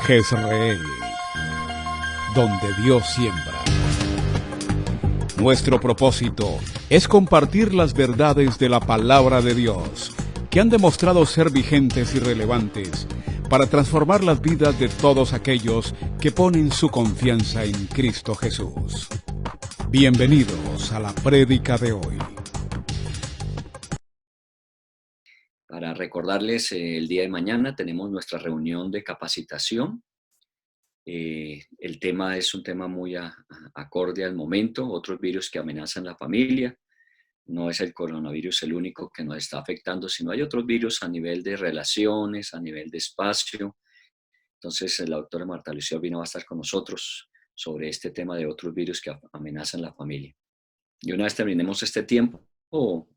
Jezreel, donde Dios siembra. Nuestro propósito es compartir las verdades de la palabra de Dios, que han demostrado ser vigentes y relevantes para transformar las vidas de todos aquellos que ponen su confianza en Cristo Jesús. Bienvenidos a la prédica de hoy. Para recordarles, el día de mañana tenemos nuestra reunión de capacitación. El tema es un tema muy acorde al momento, otros virus que amenazan la familia. No es el coronavirus el único que nos está afectando, sino hay otros virus a nivel de relaciones, a nivel de espacio. Entonces, la doctora Marta Lucía Urbina va a estar con nosotros sobre este tema de otros virus que amenazan la familia. Y una vez terminemos este tiempo,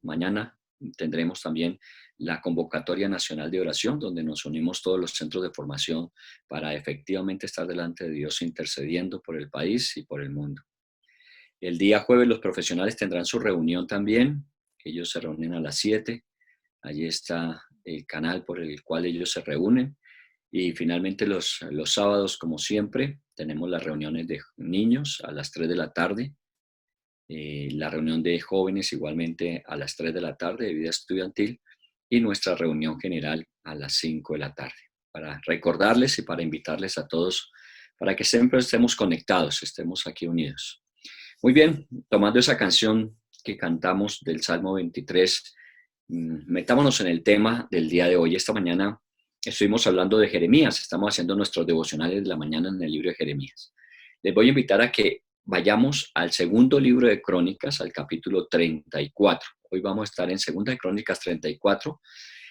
mañana tendremos también la convocatoria nacional de oración, donde nos unimos todos los centros de formación para efectivamente estar delante de Dios intercediendo por el país y por el mundo. El día jueves los profesionales tendrán su reunión también. Ellos se reúnen a las 7. Allí está el canal por el cual ellos se reúnen. Y finalmente los sábados, como siempre, tenemos las reuniones de niños a las 3 de la tarde. La reunión de jóvenes igualmente a las 3 de la tarde de vida estudiantil y nuestra reunión general a las 5 de la tarde. Para recordarles y para invitarles a todos para que siempre estemos conectados, estemos aquí unidos. Muy bien, tomando esa canción que cantamos del Salmo 23, metámonos en el tema del día de hoy. Esta mañana estuvimos hablando de Jeremías, estamos haciendo nuestros devocionales de la mañana en el libro de Jeremías. Les voy a invitar a que vayamos al segundo libro de Crónicas, al capítulo 34. Hoy vamos a estar en segunda de Crónicas 34,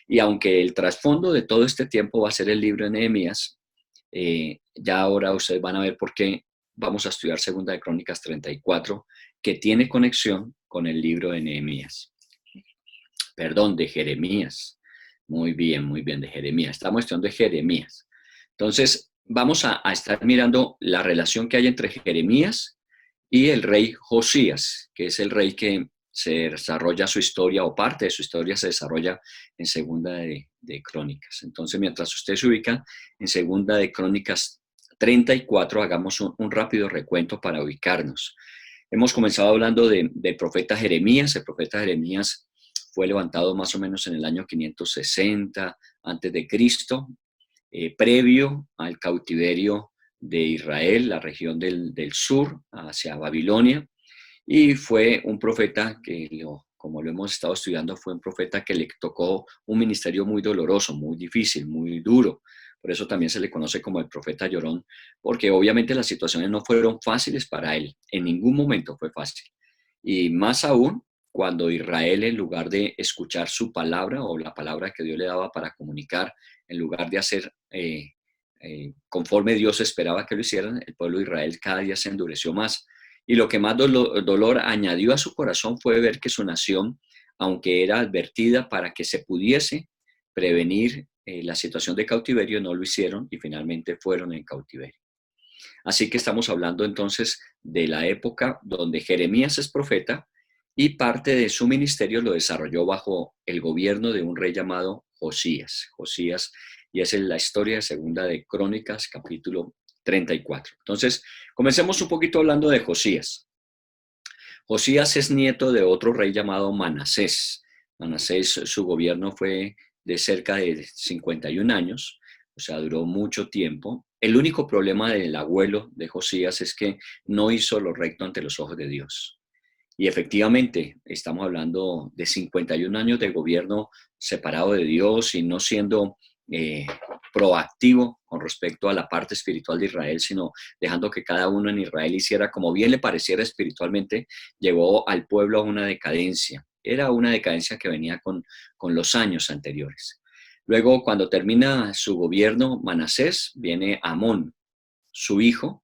y aunque el trasfondo de todo este tiempo va a ser el libro de Nehemías, ya ahora ustedes van a ver por qué vamos a estudiar segunda de Crónicas 34, que tiene conexión con el libro de Nehemías. Perdón, de Jeremías. Muy bien, de Jeremías. Estamos estudiando de Jeremías. Entonces, vamos a estar mirando la relación que hay entre Jeremías y el rey Josías, que es el rey que se desarrolla su historia, o parte de su historia se desarrolla en segunda de Crónicas. Entonces, mientras usted se ubica en segunda de Crónicas 34, hagamos un rápido recuento para ubicarnos. Hemos comenzado hablando del profeta Jeremías. El profeta Jeremías fue levantado más o menos en el año 560 antes de Cristo, previo al cautiverio de Israel, la región del sur, hacia Babilonia, y fue un profeta que, como lo hemos estado estudiando, fue un profeta que le tocó un ministerio muy doloroso, muy difícil, muy duro. Por eso también se le conoce como el profeta llorón, porque obviamente las situaciones no fueron fáciles para él, en ningún momento fue fácil. Y más aún cuando Israel, en lugar de escuchar su palabra o la palabra que Dios le daba para comunicar, en lugar de hacer conforme Dios esperaba que lo hicieran, el pueblo de Israel cada día se endureció más. Y lo que más dolor añadió a su corazón fue ver que su nación, aunque era advertida para que se pudiese prevenir la situación de cautiverio, no lo hicieron y finalmente fueron en cautiverio. Así que estamos hablando entonces de la época donde Jeremías es profeta y parte de su ministerio lo desarrolló bajo el gobierno de un rey llamado Josías. Y esa es la historia de segunda de Crónicas, capítulo 34. Entonces, comencemos un poquito hablando de Josías. Josías es nieto de otro rey llamado Manasés. Manasés, su gobierno fue de cerca de 51 años, o sea, duró mucho tiempo. El único problema del abuelo de Josías es que no hizo lo recto ante los ojos de Dios. Y efectivamente, estamos hablando de 51 años de gobierno separado de Dios y no siendo proactivo con respecto a la parte espiritual de Israel, sino dejando que cada uno en Israel hiciera como bien le pareciera espiritualmente, llevó al pueblo a una decadencia. Era una decadencia que venía con los años anteriores. Luego, cuando termina su gobierno, Manasés, viene Amón, su hijo,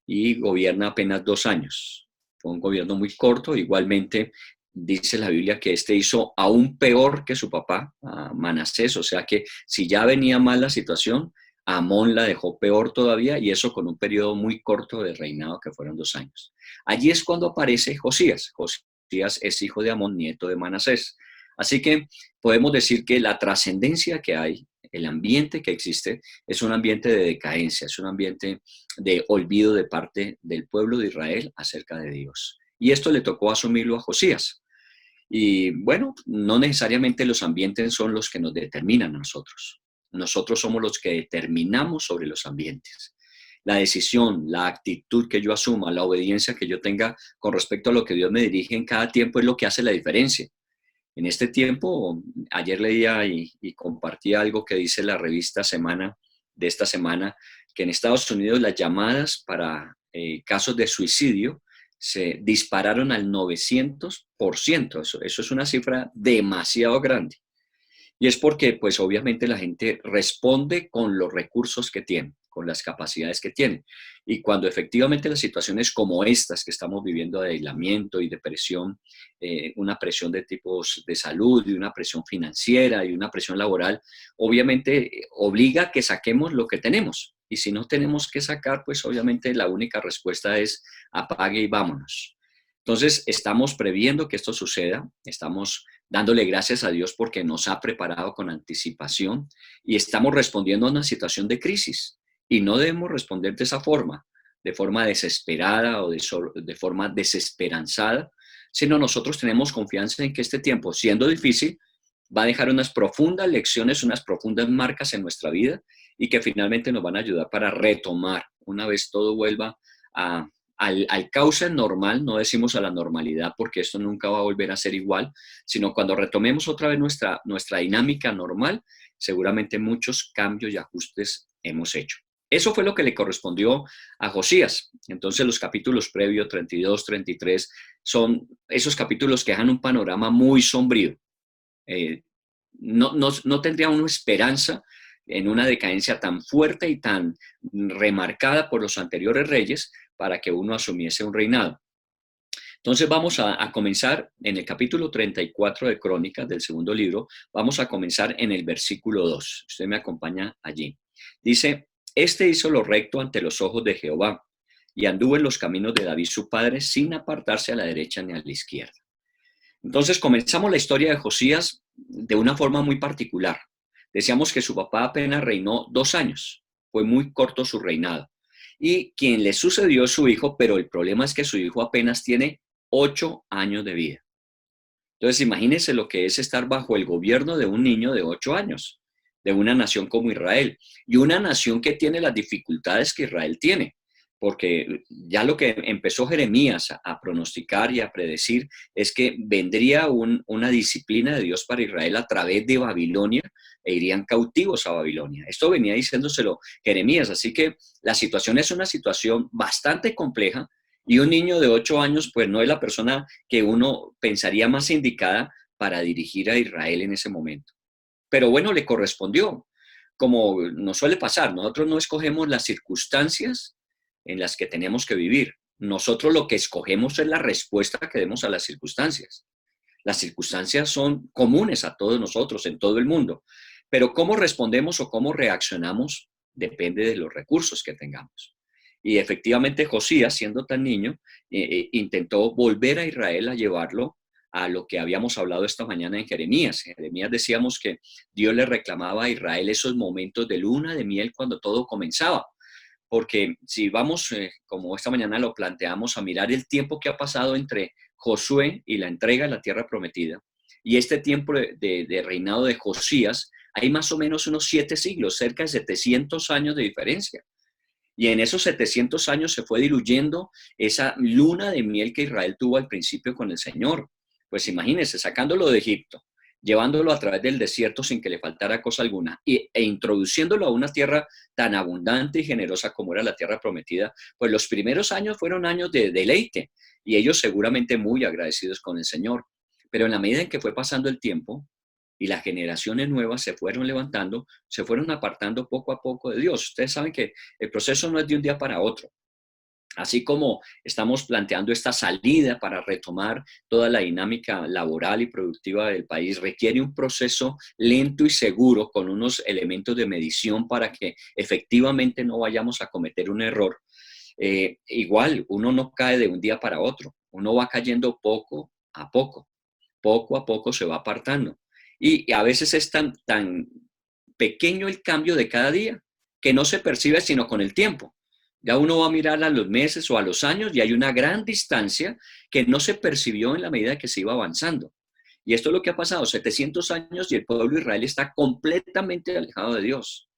y gobierna apenas 2 años. Fue un gobierno muy corto. Igualmente dice la Biblia que este hizo aún peor que su papá, Manasés, o sea que si ya venía mal la situación, Amón la dejó peor todavía, y eso con un periodo muy corto de reinado que fueron 2 años. Allí es cuando aparece Josías. Josías es hijo de Amón, nieto de Manasés. Así que podemos decir que la trascendencia que hay el ambiente que existe es un ambiente de decadencia, es un ambiente de olvido de parte del pueblo de Israel acerca de Dios. Y esto le tocó asumirlo a Josías. Y bueno, no necesariamente los ambientes son los que nos determinan a nosotros. Nosotros somos los que determinamos sobre los ambientes. La decisión, la actitud que yo asuma, la obediencia que yo tenga con respecto a lo que Dios me dirige en cada tiempo es lo que hace la diferencia. En este tiempo, ayer leía y compartí algo que dice la revista Semana de esta semana, que en Estados Unidos las llamadas para casos de suicidio se dispararon al 900%. Eso es una cifra demasiado grande. Y es porque, pues obviamente la gente responde con los recursos que tiene, con las capacidades que tiene. Y cuando efectivamente las situaciones como estas que estamos viviendo de aislamiento y de presión, una presión de tipos de salud y una presión financiera y una presión laboral, obviamente obliga a que saquemos lo que tenemos. Y si no tenemos que sacar, pues obviamente la única respuesta es apague y vámonos. Entonces, estamos previendo que esto suceda, estamos dándole gracias a Dios porque nos ha preparado con anticipación y estamos respondiendo a una situación de crisis. Y no debemos responder de forma desesperada o de forma desesperanzada, sino nosotros tenemos confianza en que este tiempo, siendo difícil, va a dejar unas profundas lecciones, unas profundas marcas en nuestra vida y que finalmente nos van a ayudar para retomar una vez todo vuelva al cauce normal, no decimos a la normalidad porque esto nunca va a volver a ser igual, sino cuando retomemos otra vez nuestra dinámica normal, seguramente muchos cambios y ajustes hemos hecho. Eso fue lo que le correspondió a Josías. Entonces los capítulos previos, 32, 33, son esos capítulos que dejan un panorama muy sombrío. No tendría uno esperanza en una decadencia tan fuerte y tan remarcada por los anteriores reyes para que uno asumiese un reinado. Entonces vamos a comenzar en el capítulo 34 de Crónicas del segundo libro, vamos a comenzar en el versículo 2. Usted me acompaña allí. Dice, este hizo lo recto ante los ojos de Jehová y anduvo en los caminos de David su padre sin apartarse a la derecha ni a la izquierda. Entonces comenzamos la historia de Josías de una forma muy particular. Decíamos que su papá apenas reinó 2 años, fue muy corto su reinado. Y quien le sucedió es su hijo, pero el problema es que su hijo apenas tiene 8 años de vida. Entonces imagínense lo que es estar bajo el gobierno de un niño de 8 años, de una nación como Israel, y una nación que tiene las dificultades que Israel tiene. Porque ya lo que empezó Jeremías a pronosticar y a predecir es que vendría una disciplina de Dios para Israel a través de Babilonia e irían cautivos a Babilonia. Esto venía diciéndoselo Jeremías, así que la situación es una situación bastante compleja y un niño de 8 años pues no es la persona que uno pensaría más indicada para dirigir a Israel en ese momento. Pero bueno, le correspondió, como nos suele pasar, nosotros no escogemos las circunstancias en las que tenemos que vivir. Nosotros lo que escogemos es la respuesta que demos a las circunstancias. Las circunstancias son comunes a todos nosotros, en todo el mundo, pero cómo respondemos o cómo reaccionamos depende de los recursos que tengamos. Y efectivamente Josías, siendo tan niño, intentó volver a Israel a llevarlo a lo que habíamos hablado esta mañana en Jeremías. En Jeremías decíamos que Dios le reclamaba a Israel esos momentos de luna de miel cuando todo comenzaba. Porque si vamos, como esta mañana lo planteamos, a mirar el tiempo que ha pasado entre Josué y la entrega de la tierra prometida, y este tiempo de reinado de Josías, hay más o menos unos 7 siglos, cerca de 700 años de diferencia. Y en esos 700 años se fue diluyendo esa luna de miel que Israel tuvo al principio con el Señor. Pues imagínense, sacándolo de Egipto, llevándolo a través del desierto sin que le faltara cosa alguna e introduciéndolo a una tierra tan abundante y generosa como era la tierra prometida, pues los primeros años fueron años de deleite y ellos seguramente muy agradecidos con el Señor. Pero en la medida en que fue pasando el tiempo y las generaciones nuevas se fueron levantando, se fueron apartando poco a poco de Dios. Ustedes saben que el proceso no es de un día para otro. Así como estamos planteando esta salida para retomar toda la dinámica laboral y productiva del país, requiere un proceso lento y seguro con unos elementos de medición para que efectivamente no vayamos a cometer un error. Igual, uno no cae de un día para otro, uno va cayendo poco a poco se va apartando. Y a veces es tan pequeño el cambio de cada día, que no se percibe sino con el tiempo. Ya uno va a mirar a los meses o a los años y hay una gran distancia que no se percibió en la medida que se iba avanzando. Y esto es lo que ha pasado, 700 años y el pueblo de Israel está completamente alejado de Dios.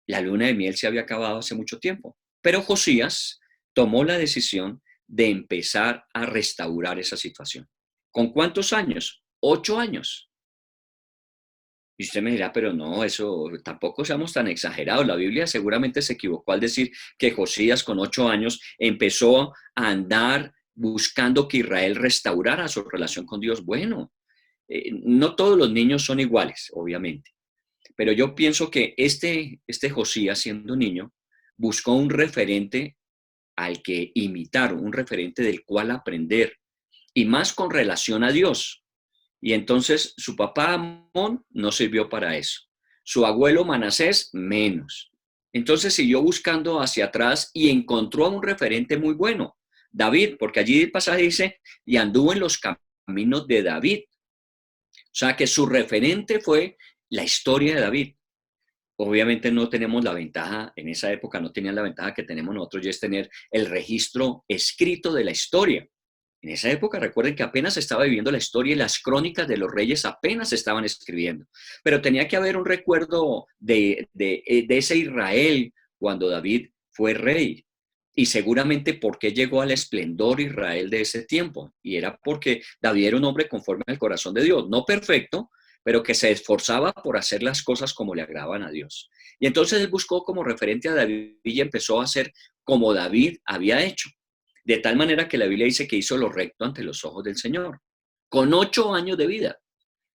La luna de miel se había acabado hace mucho tiempo, pero Josías tomó la decisión de empezar a restaurar esa situación. ¿Con cuántos años? 8 años. Y usted me dirá, pero no, eso tampoco seamos tan exagerados. La Biblia seguramente se equivocó al decir que Josías con 8 años empezó a andar buscando que Israel restaurara su relación con Dios. Bueno, no todos los niños son iguales, obviamente, pero yo pienso que este Josías, siendo niño, buscó un referente al que imitar, un referente del cual aprender, y más con relación a Dios. Y entonces su papá Amón no sirvió para eso. Su abuelo Manasés menos. Entonces siguió buscando hacia atrás y encontró a un referente muy bueno, David, porque allí el pasaje dice, y anduvo en los caminos de David. O sea que su referente fue la historia de David. Obviamente no tenemos la ventaja, en esa época no tenían la ventaja que tenemos nosotros, y es tener el registro escrito de la historia. En esa época, recuerden que apenas estaba viviendo la historia y las crónicas de los reyes apenas se estaban escribiendo. Pero tenía que haber un recuerdo de ese Israel cuando David fue rey. Y seguramente por qué llegó al esplendor Israel de ese tiempo. Y era porque David era un hombre conforme al corazón de Dios, no perfecto, pero que se esforzaba por hacer las cosas como le agradaban a Dios. Y entonces él buscó como referente a David y empezó a hacer como David había hecho. De tal manera que la Biblia dice que hizo lo recto ante los ojos del Señor, con 8 años de vida.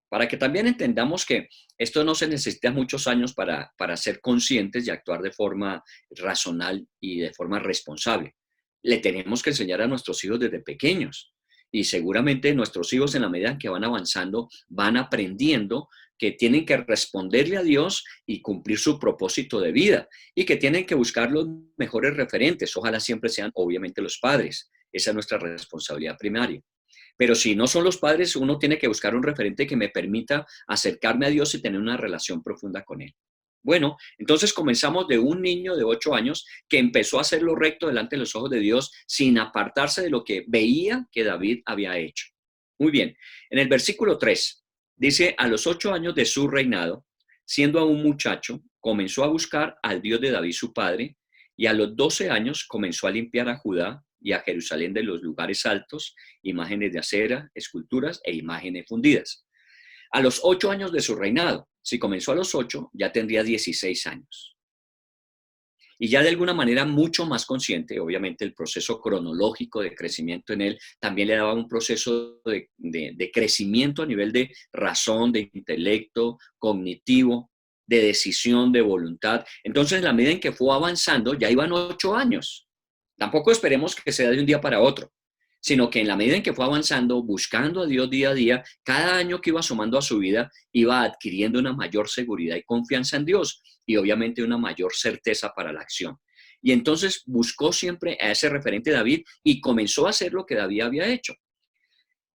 Para que también entendamos que esto no se necesita muchos años para ser conscientes y actuar de forma racional y de forma responsable. Le tenemos que enseñar a nuestros hijos desde pequeños. Y seguramente nuestros hijos en la medida en que van avanzando, van aprendiendo que tienen que responderle a Dios y cumplir su propósito de vida y que tienen que buscar los mejores referentes. Ojalá siempre sean, obviamente, los padres. Esa es nuestra responsabilidad primaria. Pero si no son los padres, uno tiene que buscar un referente que me permita acercarme a Dios y tener una relación profunda con Él. Bueno, entonces comenzamos de un niño de 8 años que empezó a hacer lo recto delante de los ojos de Dios sin apartarse de lo que veía que David había hecho. Muy bien, en el versículo 3 dice, a los 8 años de su reinado, siendo aún muchacho, comenzó a buscar al Dios de David su padre, y a los 12 años comenzó a limpiar a Judá y a Jerusalén de los lugares altos, imágenes de acera, esculturas e imágenes fundidas. A los 8 años de su reinado, si comenzó a los 8, ya tendría 16 años. Y ya de alguna manera mucho más consciente, obviamente el proceso cronológico de crecimiento en él también le daba un proceso de crecimiento a nivel de razón, de intelecto, cognitivo, de decisión, de voluntad. Entonces, en la medida en que fue avanzando, ya iban 8 años. Tampoco esperemos que sea de un día para otro, sino que en la medida en que fue avanzando, buscando a Dios día a día, cada año que iba sumando a su vida, iba adquiriendo una mayor seguridad y confianza en Dios y obviamente una mayor certeza para la acción. Y entonces buscó siempre a ese referente David y comenzó a hacer lo que David había hecho.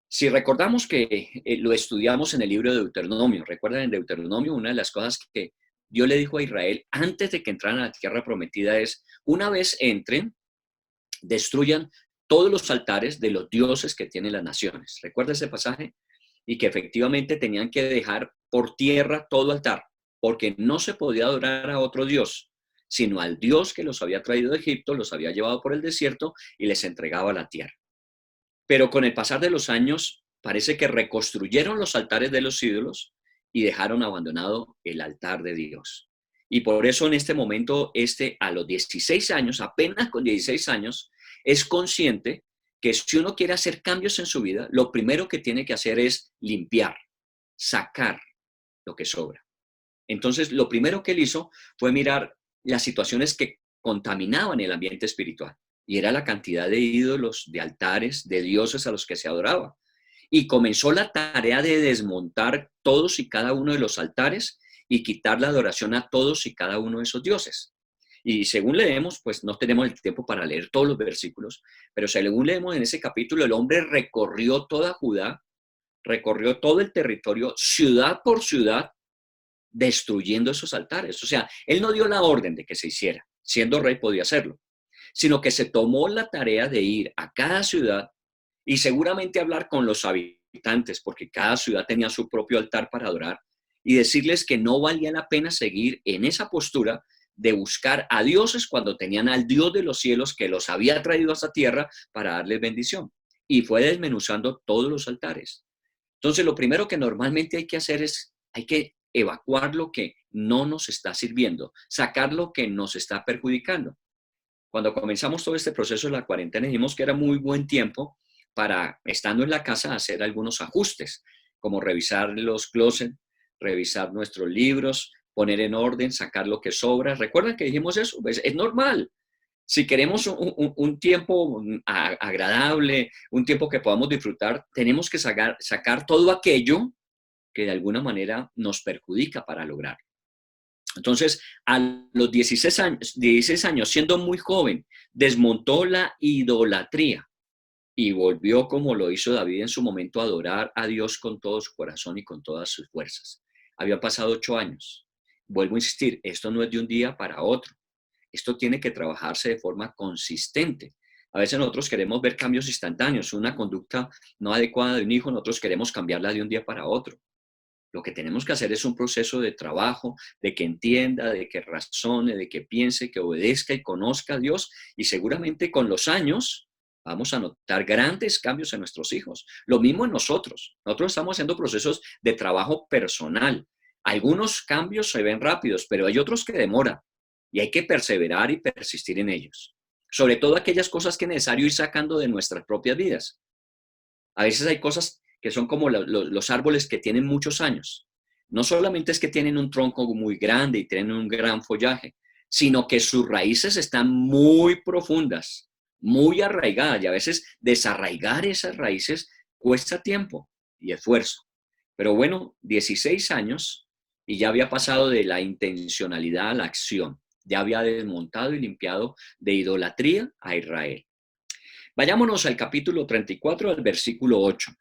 Si recordamos que lo estudiamos en el libro de Deuteronomio, recuerdan en Deuteronomio una de las cosas que Dios le dijo a Israel antes de que entraran a la tierra prometida es, una vez entren, destruyan todos los altares de los dioses que tienen las naciones. ¿Recuerda ese pasaje? Y que efectivamente tenían que dejar por tierra todo altar, porque no se podía adorar a otro dios, sino al Dios que los había traído de Egipto, los había llevado por el desierto y les entregaba la tierra. Pero con el pasar de los años, parece que reconstruyeron los altares de los ídolos y dejaron abandonado el altar de Dios. Y por eso en este momento, a los 16 años, apenas con 16 años, es consciente que si uno quiere hacer cambios en su vida, lo primero que tiene que hacer es limpiar, sacar lo que sobra. Entonces, lo primero que él hizo fue mirar las situaciones que contaminaban el ambiente espiritual. Y era la cantidad de ídolos, de altares, de dioses a los que se adoraba. Y comenzó la tarea de desmontar todos y cada uno de los altares y quitar la adoración a todos y cada uno de esos dioses. Y según leemos, pues no tenemos el tiempo para leer todos los versículos, pero según leemos en ese capítulo, el hombre recorrió toda Judá, recorrió todo el territorio, ciudad por ciudad, destruyendo esos altares. O sea, él no dio la orden de que se hiciera, siendo rey podía hacerlo, sino que se tomó la tarea de ir a cada ciudad y seguramente hablar con los habitantes, porque cada ciudad tenía su propio altar para adorar, y decirles que no valía la pena seguir en esa postura de buscar a dioses cuando tenían al Dios de los cielos que los había traído a esta tierra para darles bendición. Y fue desmenuzando todos los altares. Entonces, lo primero que normalmente hay que hacer es, hay que evacuar lo que no nos está sirviendo, sacar lo que nos está perjudicando. Cuando comenzamos todo este proceso de la cuarentena, dijimos que era muy buen tiempo para, estando en la casa, hacer algunos ajustes, como revisar los closets, revisar nuestros libros, poner en orden, sacar lo que sobra. ¿Recuerdan que dijimos eso? Pues es normal. Si queremos un tiempo agradable, un tiempo que podamos disfrutar, tenemos que sacar todo aquello que de alguna manera nos perjudica para lograrlo. Entonces, a los 16 años, siendo muy joven, desmontó la idolatría y volvió, como lo hizo David en su momento, a adorar a Dios con todo su corazón y con todas sus fuerzas. Había pasado 8 años. Vuelvo a insistir, esto no es de un día para otro. Esto tiene que trabajarse de forma consistente. A veces nosotros queremos ver cambios instantáneos, una conducta no adecuada de un hijo, nosotros queremos cambiarla de un día para otro. Lo que tenemos que hacer es un proceso de trabajo, de que entienda, de que razone, de que piense, que obedezca y conozca a Dios. Y seguramente con los años vamos a notar grandes cambios en nuestros hijos. Lo mismo en nosotros. Nosotros estamos haciendo procesos de trabajo personal. Algunos cambios se ven rápidos, pero hay otros que demoran. Y hay que perseverar y persistir en ellos. Sobre todo aquellas cosas que es necesario ir sacando de nuestras propias vidas. A veces hay cosas que son como los árboles que tienen muchos años. No solamente es que tienen un tronco muy grande y tienen un gran follaje, sino que sus raíces están muy profundas, muy arraigadas, y a veces desarraigar esas raíces cuesta tiempo y esfuerzo. Pero bueno, 16 años y ya había pasado de la intencionalidad a la acción. Ya había desmontado y limpiado de idolatría a Israel. Vayámonos al capítulo 34, al versículo 8.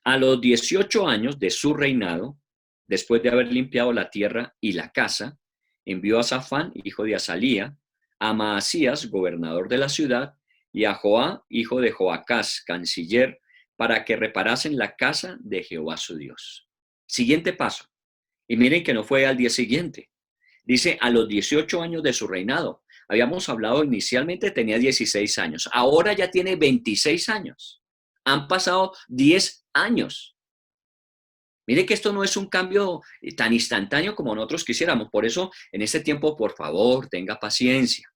A los 18 años de su reinado, después de haber limpiado la tierra y la casa, envió a Safán, hijo de Azalía, a Maasías, gobernador de la ciudad, y a Joá, hijo de Joacás, canciller, para que reparasen la casa de Jehová su Dios. Siguiente paso. Y miren que no fue al día siguiente. Dice, a los 18 años de su reinado. Habíamos hablado inicialmente, tenía 16 años. Ahora ya tiene 26 años. Han pasado 10 años. Mire que esto no es un cambio tan instantáneo como nosotros quisiéramos. Por eso, en este tiempo, por favor, tenga paciencia.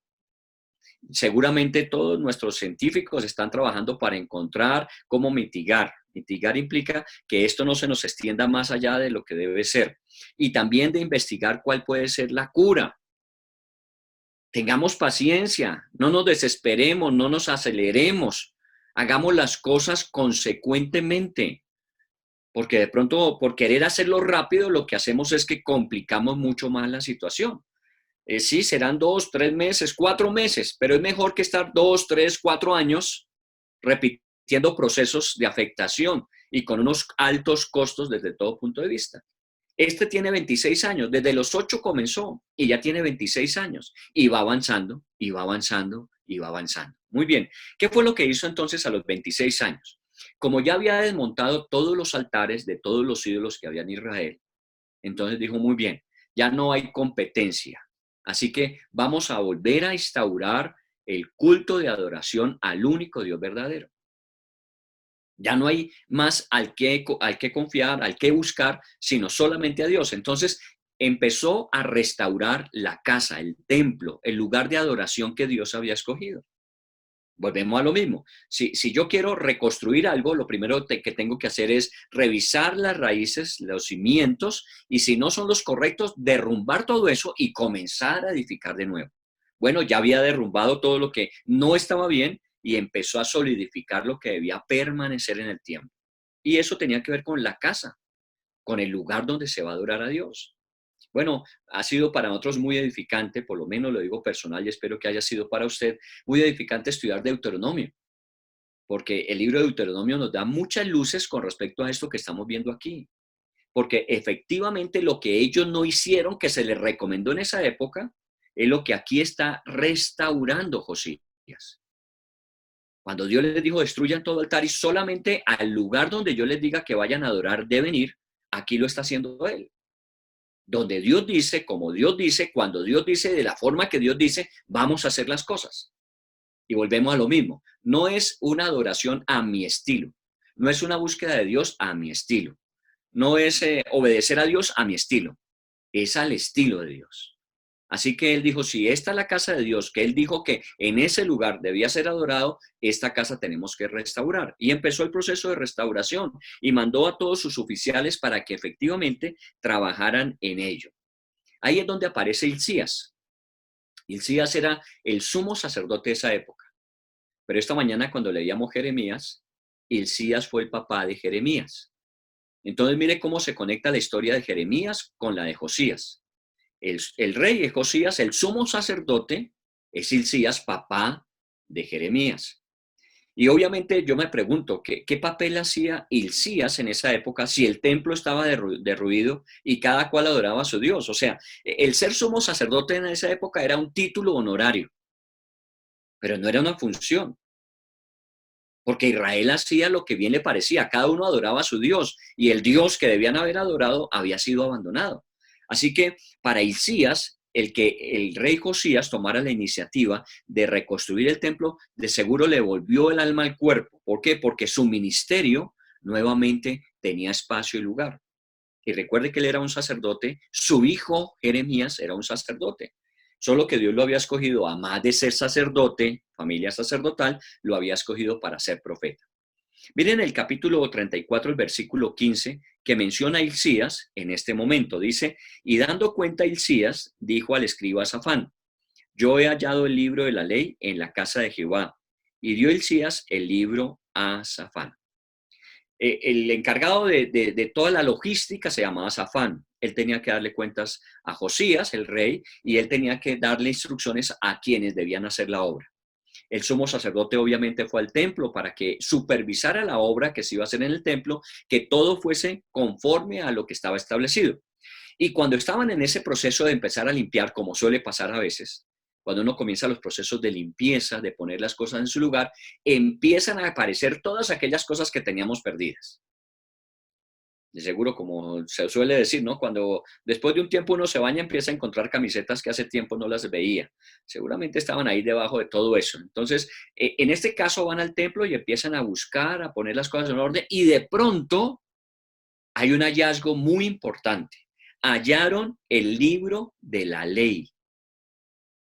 Seguramente todos nuestros científicos están trabajando para encontrar cómo mitigar. Mitigar implica que esto no se nos extienda más allá de lo que debe ser. Y también de investigar cuál puede ser la cura. Tengamos paciencia, no nos desesperemos, no nos aceleremos. Hagamos las cosas consecuentemente. Porque de pronto, por querer hacerlo rápido, lo que hacemos es que complicamos mucho más la situación. Sí, serán 2, 3 meses, 4 meses, pero es mejor que estar 2, 3, 4 años repitiendo procesos de afectación y con unos altos costos desde todo punto de vista. Este tiene 26 años, desde los 8 comenzó y ya tiene 26 años y va avanzando, y va avanzando, y va avanzando. Muy bien, ¿qué fue lo que hizo entonces a los 26 años? Como ya había desmontado todos los altares de todos los ídolos que había en Israel, entonces dijo, muy bien, ya no hay competencia. Así que vamos a volver a instaurar el culto de adoración al único Dios verdadero. Ya no hay más al que confiar, al que buscar, sino solamente a Dios. Entonces empezó a restaurar la casa, el templo, el lugar de adoración que Dios había escogido. Volvemos a lo mismo. Si yo quiero reconstruir algo, lo primero que tengo que hacer es revisar las raíces, los cimientos, y si no son los correctos, derrumbar todo eso y comenzar a edificar de nuevo. Bueno, ya había derrumbado todo lo que no estaba bien y empezó a solidificar lo que debía permanecer en el tiempo. Y eso tenía que ver con la casa, con el lugar donde se va a adorar a Dios. Bueno, ha sido para nosotros muy edificante, por lo menos lo digo personal y espero que haya sido para usted, muy edificante estudiar Deuteronomio, porque el libro de Deuteronomio nos da muchas luces con respecto a esto que estamos viendo aquí. porque efectivamente lo que ellos no hicieron, que se les recomendó en esa época, es lo que aquí está restaurando Josías. Cuando Dios les dijo, destruyan todo altar y solamente al lugar donde yo les diga que vayan a adorar deben ir, aquí lo está haciendo él. Donde Dios dice, como Dios dice, cuando Dios dice, de la forma que Dios dice, vamos a hacer las cosas. Y volvemos a lo mismo. No es una adoración a mi estilo. No es una búsqueda de Dios a mi estilo. No es obedecer a Dios a mi estilo. Es al estilo de Dios. Así que él dijo, si esta es la casa de Dios, que él dijo que en ese lugar debía ser adorado, esta casa tenemos que restaurar. Y empezó el proceso de restauración y mandó a todos sus oficiales para que efectivamente trabajaran en ello. Ahí es donde aparece Hilcías. Hilcías era el sumo sacerdote de esa época. Pero esta mañana cuando leíamos Jeremías, Hilcías fue el papá de Jeremías. Entonces mire cómo se conecta la historia de Jeremías con la de Josías. El rey es Josías, el sumo sacerdote es Hilcías, papá de Jeremías. Y obviamente yo me pregunto, ¿qué papel hacía Hilcías en esa época si el templo estaba derruido y cada cual adoraba a su Dios? O sea, el ser sumo sacerdote en esa época era un título honorario, pero no era una función. Porque Israel hacía lo que bien le parecía, cada uno adoraba a su Dios y el Dios que debían haber adorado había sido abandonado. Así que para Hilcías, el que el rey Josías tomara la iniciativa de reconstruir el templo, de seguro le volvió el alma al cuerpo. ¿Por qué? Porque su ministerio nuevamente tenía espacio y lugar. Y recuerde que él era un sacerdote, su hijo Jeremías era un sacerdote. Solo que Dios lo había escogido, a más de ser sacerdote, familia sacerdotal, lo había escogido para ser profeta. Miren el capítulo 34, el versículo 15, que menciona a Hilcías en este momento. Dice, y dando cuenta Hilcías, dijo al escriba Safán, yo he hallado el libro de la ley en la casa de Jehová. Y dio Hilcías el libro a Safán. El encargado de toda la logística se llamaba Safán. Él tenía que darle cuentas a Josías, el rey, y él tenía que darle instrucciones a quienes debían hacer la obra. El sumo sacerdote obviamente fue al templo para que supervisara la obra que se iba a hacer en el templo, que todo fuese conforme a lo que estaba establecido. Y cuando estaban en ese proceso de empezar a limpiar, como suele pasar a veces, cuando uno comienza los procesos de limpieza, de poner las cosas en su lugar, empiezan a aparecer todas aquellas cosas que teníamos perdidas. De seguro, como se suele decir, ¿no? Cuando después de un tiempo uno se baña, empieza a encontrar camisetas que hace tiempo no las veía. Seguramente estaban ahí debajo de todo eso. Entonces, en este caso van al templo y empiezan a buscar, a poner las cosas en orden y de pronto hay un hallazgo muy importante. Hallaron el libro de la ley.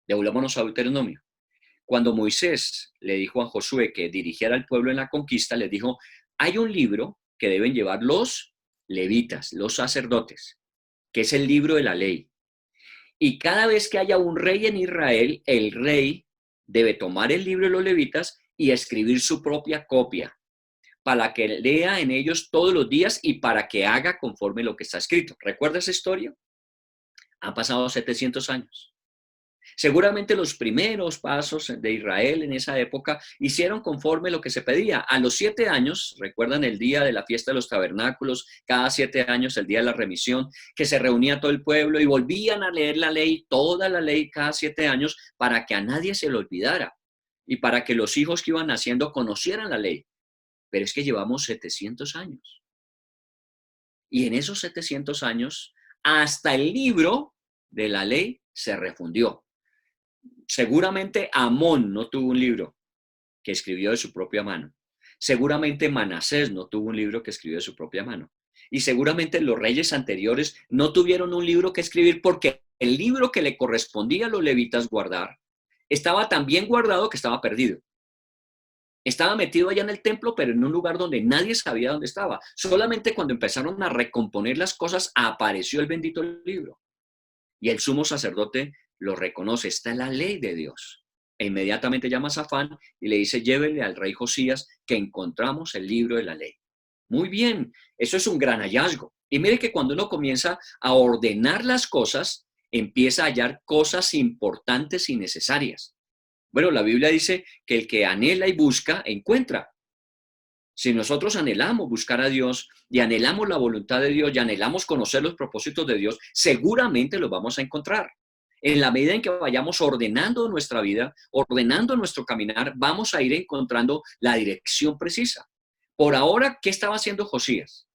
Devolvámonos a Deuteronomio. Cuando Moisés le dijo a Josué que dirigiera al pueblo en la conquista, le dijo, hay un libro que deben llevar los levitas, los sacerdotes, que es el libro de la ley. Y cada vez que haya un rey en Israel, el rey debe tomar el libro de los levitas y escribir su propia copia, para que lea en ellos todos los días y para que haga conforme lo que está escrito. ¿Recuerda esa historia? Han pasado 700 años. Seguramente los primeros pasos de Israel en esa época hicieron conforme lo que se pedía. A los 7 años, recuerdan el día de la fiesta de los tabernáculos, cada 7 años el día de la remisión, que se reunía todo el pueblo y volvían a leer la ley, toda la ley cada 7 años, para que a nadie se lo olvidara y para que los hijos que iban naciendo conocieran la ley. Pero es que llevamos 700 años. Y en esos 700 años, hasta el libro de la ley se refundió. Seguramente Amón no tuvo un libro que escribió de su propia mano. Seguramente Manasés no tuvo un libro que escribió de su propia mano. Y seguramente los reyes anteriores no tuvieron un libro que escribir porque el libro que le correspondía a los levitas guardar estaba tan bien guardado que estaba perdido. Estaba metido allá en el templo, pero en un lugar donde nadie sabía dónde estaba. Solamente cuando empezaron a recomponer las cosas apareció el bendito libro. Y el sumo sacerdote lo reconoce, está en la ley de Dios. E inmediatamente llama a Safán y le dice, llévele al rey Josías que encontramos el libro de la ley. Muy bien, eso es un gran hallazgo. Y mire que cuando uno comienza a ordenar las cosas, empieza a hallar cosas importantes y necesarias. Bueno, la Biblia dice que el que anhela y busca, encuentra. Si nosotros anhelamos buscar a Dios y anhelamos la voluntad de Dios y anhelamos conocer los propósitos de Dios, seguramente los vamos a encontrar. En la medida en que vayamos ordenando nuestra vida, ordenando nuestro caminar, vamos a ir encontrando la dirección precisa. Por ahora, ¿qué estaba haciendo Josías?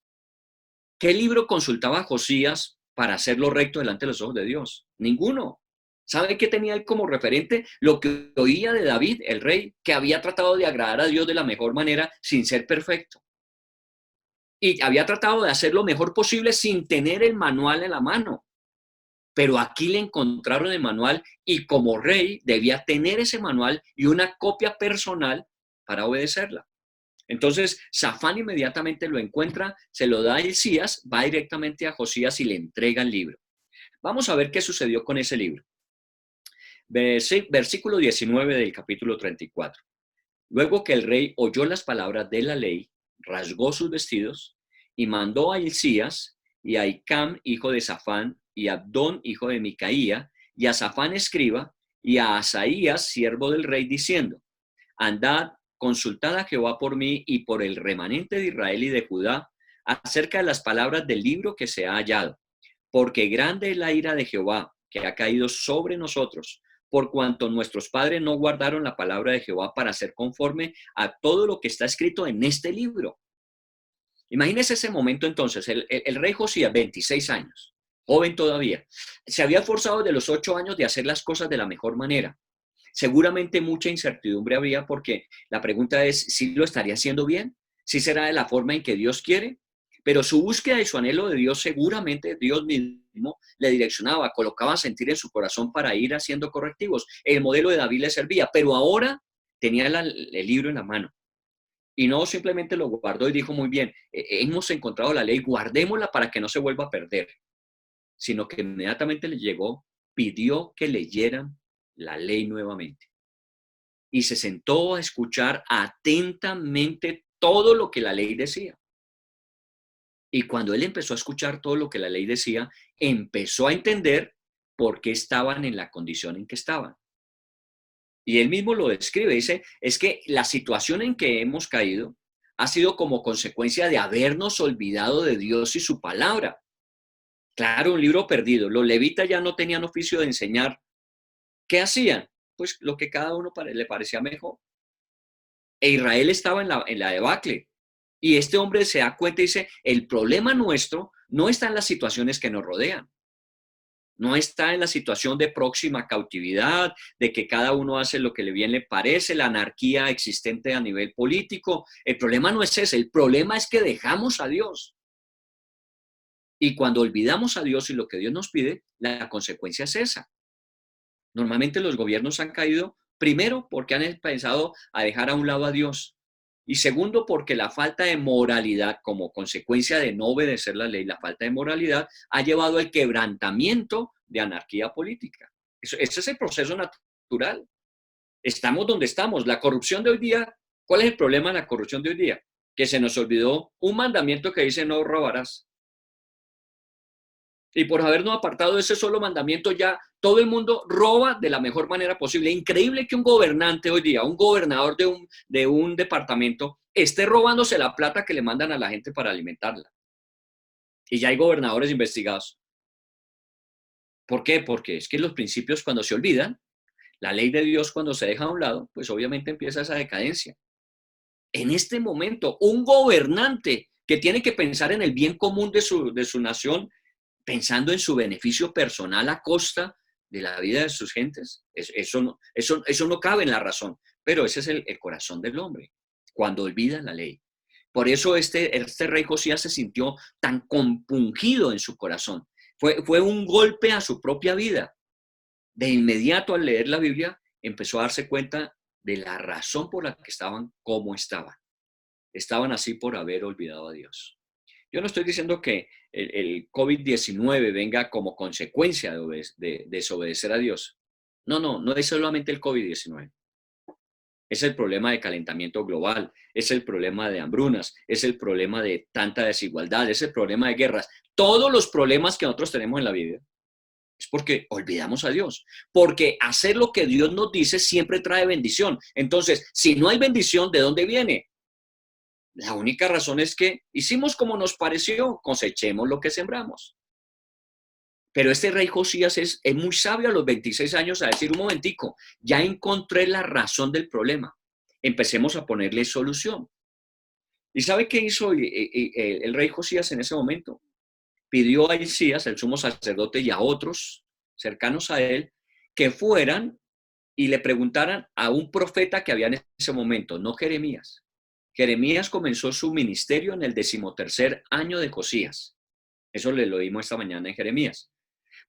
¿Qué libro consultaba Josías para hacerlo recto delante de los ojos de Dios? Ninguno. ¿Sabe qué tenía él como referente? Lo que oía de David, el rey, que había tratado de agradar a Dios de la mejor manera sin ser perfecto. Y había tratado de hacer lo mejor posible sin tener el manual en la mano. Pero aquí le encontraron el manual y como rey debía tener ese manual y una copia personal para obedecerla. Entonces, Safán inmediatamente lo encuentra, se lo da a Hilcías, va directamente a Josías y le entrega el libro. Vamos a ver qué sucedió con ese libro. Versículo 19 del capítulo 34. Luego que el rey oyó las palabras de la ley, rasgó sus vestidos y mandó a Hilcías y a Hicam, hijo de Safán, y a Abdón, hijo de Micaía, y a Safán, escriba, y a Asaías, siervo del rey, diciendo: andad, consultad a Jehová por mí y por el remanente de Israel y de Judá acerca de las palabras del libro que se ha hallado, porque grande es la ira de Jehová que ha caído sobre nosotros, por cuanto nuestros padres no guardaron la palabra de Jehová para hacer conforme a todo lo que está escrito en este libro. Imagínese ese momento entonces, el rey Josías, 26 años, joven todavía, se había esforzado de los 8 años de hacer las cosas de la mejor manera. Seguramente mucha incertidumbre habría porque la pregunta es si lo estaría haciendo bien, si será de la forma en que Dios quiere, pero su búsqueda y su anhelo de Dios seguramente Dios mismo le direccionaba, colocaba a sentir en su corazón para ir haciendo correctivos. El modelo de David le servía, pero ahora tenía el libro en la mano y no simplemente lo guardó y dijo muy bien, hemos encontrado la ley, guardémosla para que no se vuelva a perder, sino que inmediatamente le llegó, pidió que leyeran la ley nuevamente. Y se sentó a escuchar atentamente todo lo que la ley decía. Y cuando él empezó a escuchar todo lo que la ley decía, empezó a entender por qué estaban en la condición en que estaban. Y él mismo lo describe, dice, es que la situación en que hemos caído ha sido como consecuencia de habernos olvidado de Dios y su palabra. Claro, un libro perdido. Los levitas ya no tenían oficio de enseñar. ¿Qué hacían? Pues lo que cada uno le parecía mejor. E Israel estaba en la debacle. Y este hombre se da cuenta y dice, el problema nuestro no está en las situaciones que nos rodean. No está en la situación de próxima cautividad, de que cada uno hace lo que bien le parece, la anarquía existente a nivel político. El problema no es ese, el problema es que dejamos a Dios. Y cuando olvidamos a Dios y lo que Dios nos pide, la consecuencia es esa. Normalmente los gobiernos han caído, primero, porque han pensado a dejar a un lado a Dios. Y segundo, porque la falta de moralidad, como consecuencia de no obedecer la ley, la falta de moralidad, ha llevado al quebrantamiento de anarquía política. Ese es el proceso natural. Estamos donde estamos. La corrupción de hoy día, ¿cuál es el problema de la corrupción de hoy día? Que se nos olvidó un mandamiento que dice no robarás. Y por habernos apartado de ese solo mandamiento, ya todo el mundo roba de la mejor manera posible. Increíble que un gobernante hoy día, un gobernador de un departamento, esté robándose la plata que le mandan a la gente para alimentarla. Y ya hay gobernadores investigados. ¿Por qué? Porque es que los principios cuando se olvidan, la ley de Dios cuando se deja a un lado, pues obviamente empieza esa decadencia. En este momento, un gobernante que tiene que pensar en el bien común de su nación, pensando en su beneficio personal a costa de la vida de sus gentes. Eso no cabe en la razón, pero ese es el corazón del hombre, cuando olvida la ley. Por eso este rey Josías se sintió tan compungido en su corazón. Fue un golpe a su propia vida. De inmediato, al leer la Biblia, empezó a darse cuenta de la razón por la que estaban como estaban. Estaban así por haber olvidado a Dios. Yo no estoy diciendo que el COVID-19 venga como consecuencia de desobedecer a Dios. No es solamente el COVID-19. Es el problema de calentamiento global, es el problema de hambrunas, es el problema de tanta desigualdad, es el problema de guerras. Todos los problemas que nosotros tenemos en la vida es porque olvidamos a Dios. Porque hacer lo que Dios nos dice siempre trae bendición. Entonces, si no hay bendición, ¿de dónde viene? La única razón es que hicimos como nos pareció, cosechemos lo que sembramos. Pero este rey Josías es muy sabio a los 26 años a decir, un momentico, ya encontré la razón del problema. Empecemos a ponerle solución. ¿Y sabe qué hizo el rey Josías en ese momento? Pidió a Hilcías, el sumo sacerdote, y a otros cercanos a él, que fueran y le preguntaran a un profeta que había en ese momento, no Jeremías. Jeremías comenzó su ministerio en el 13º año de Josías. Eso lo vimos esta mañana en Jeremías.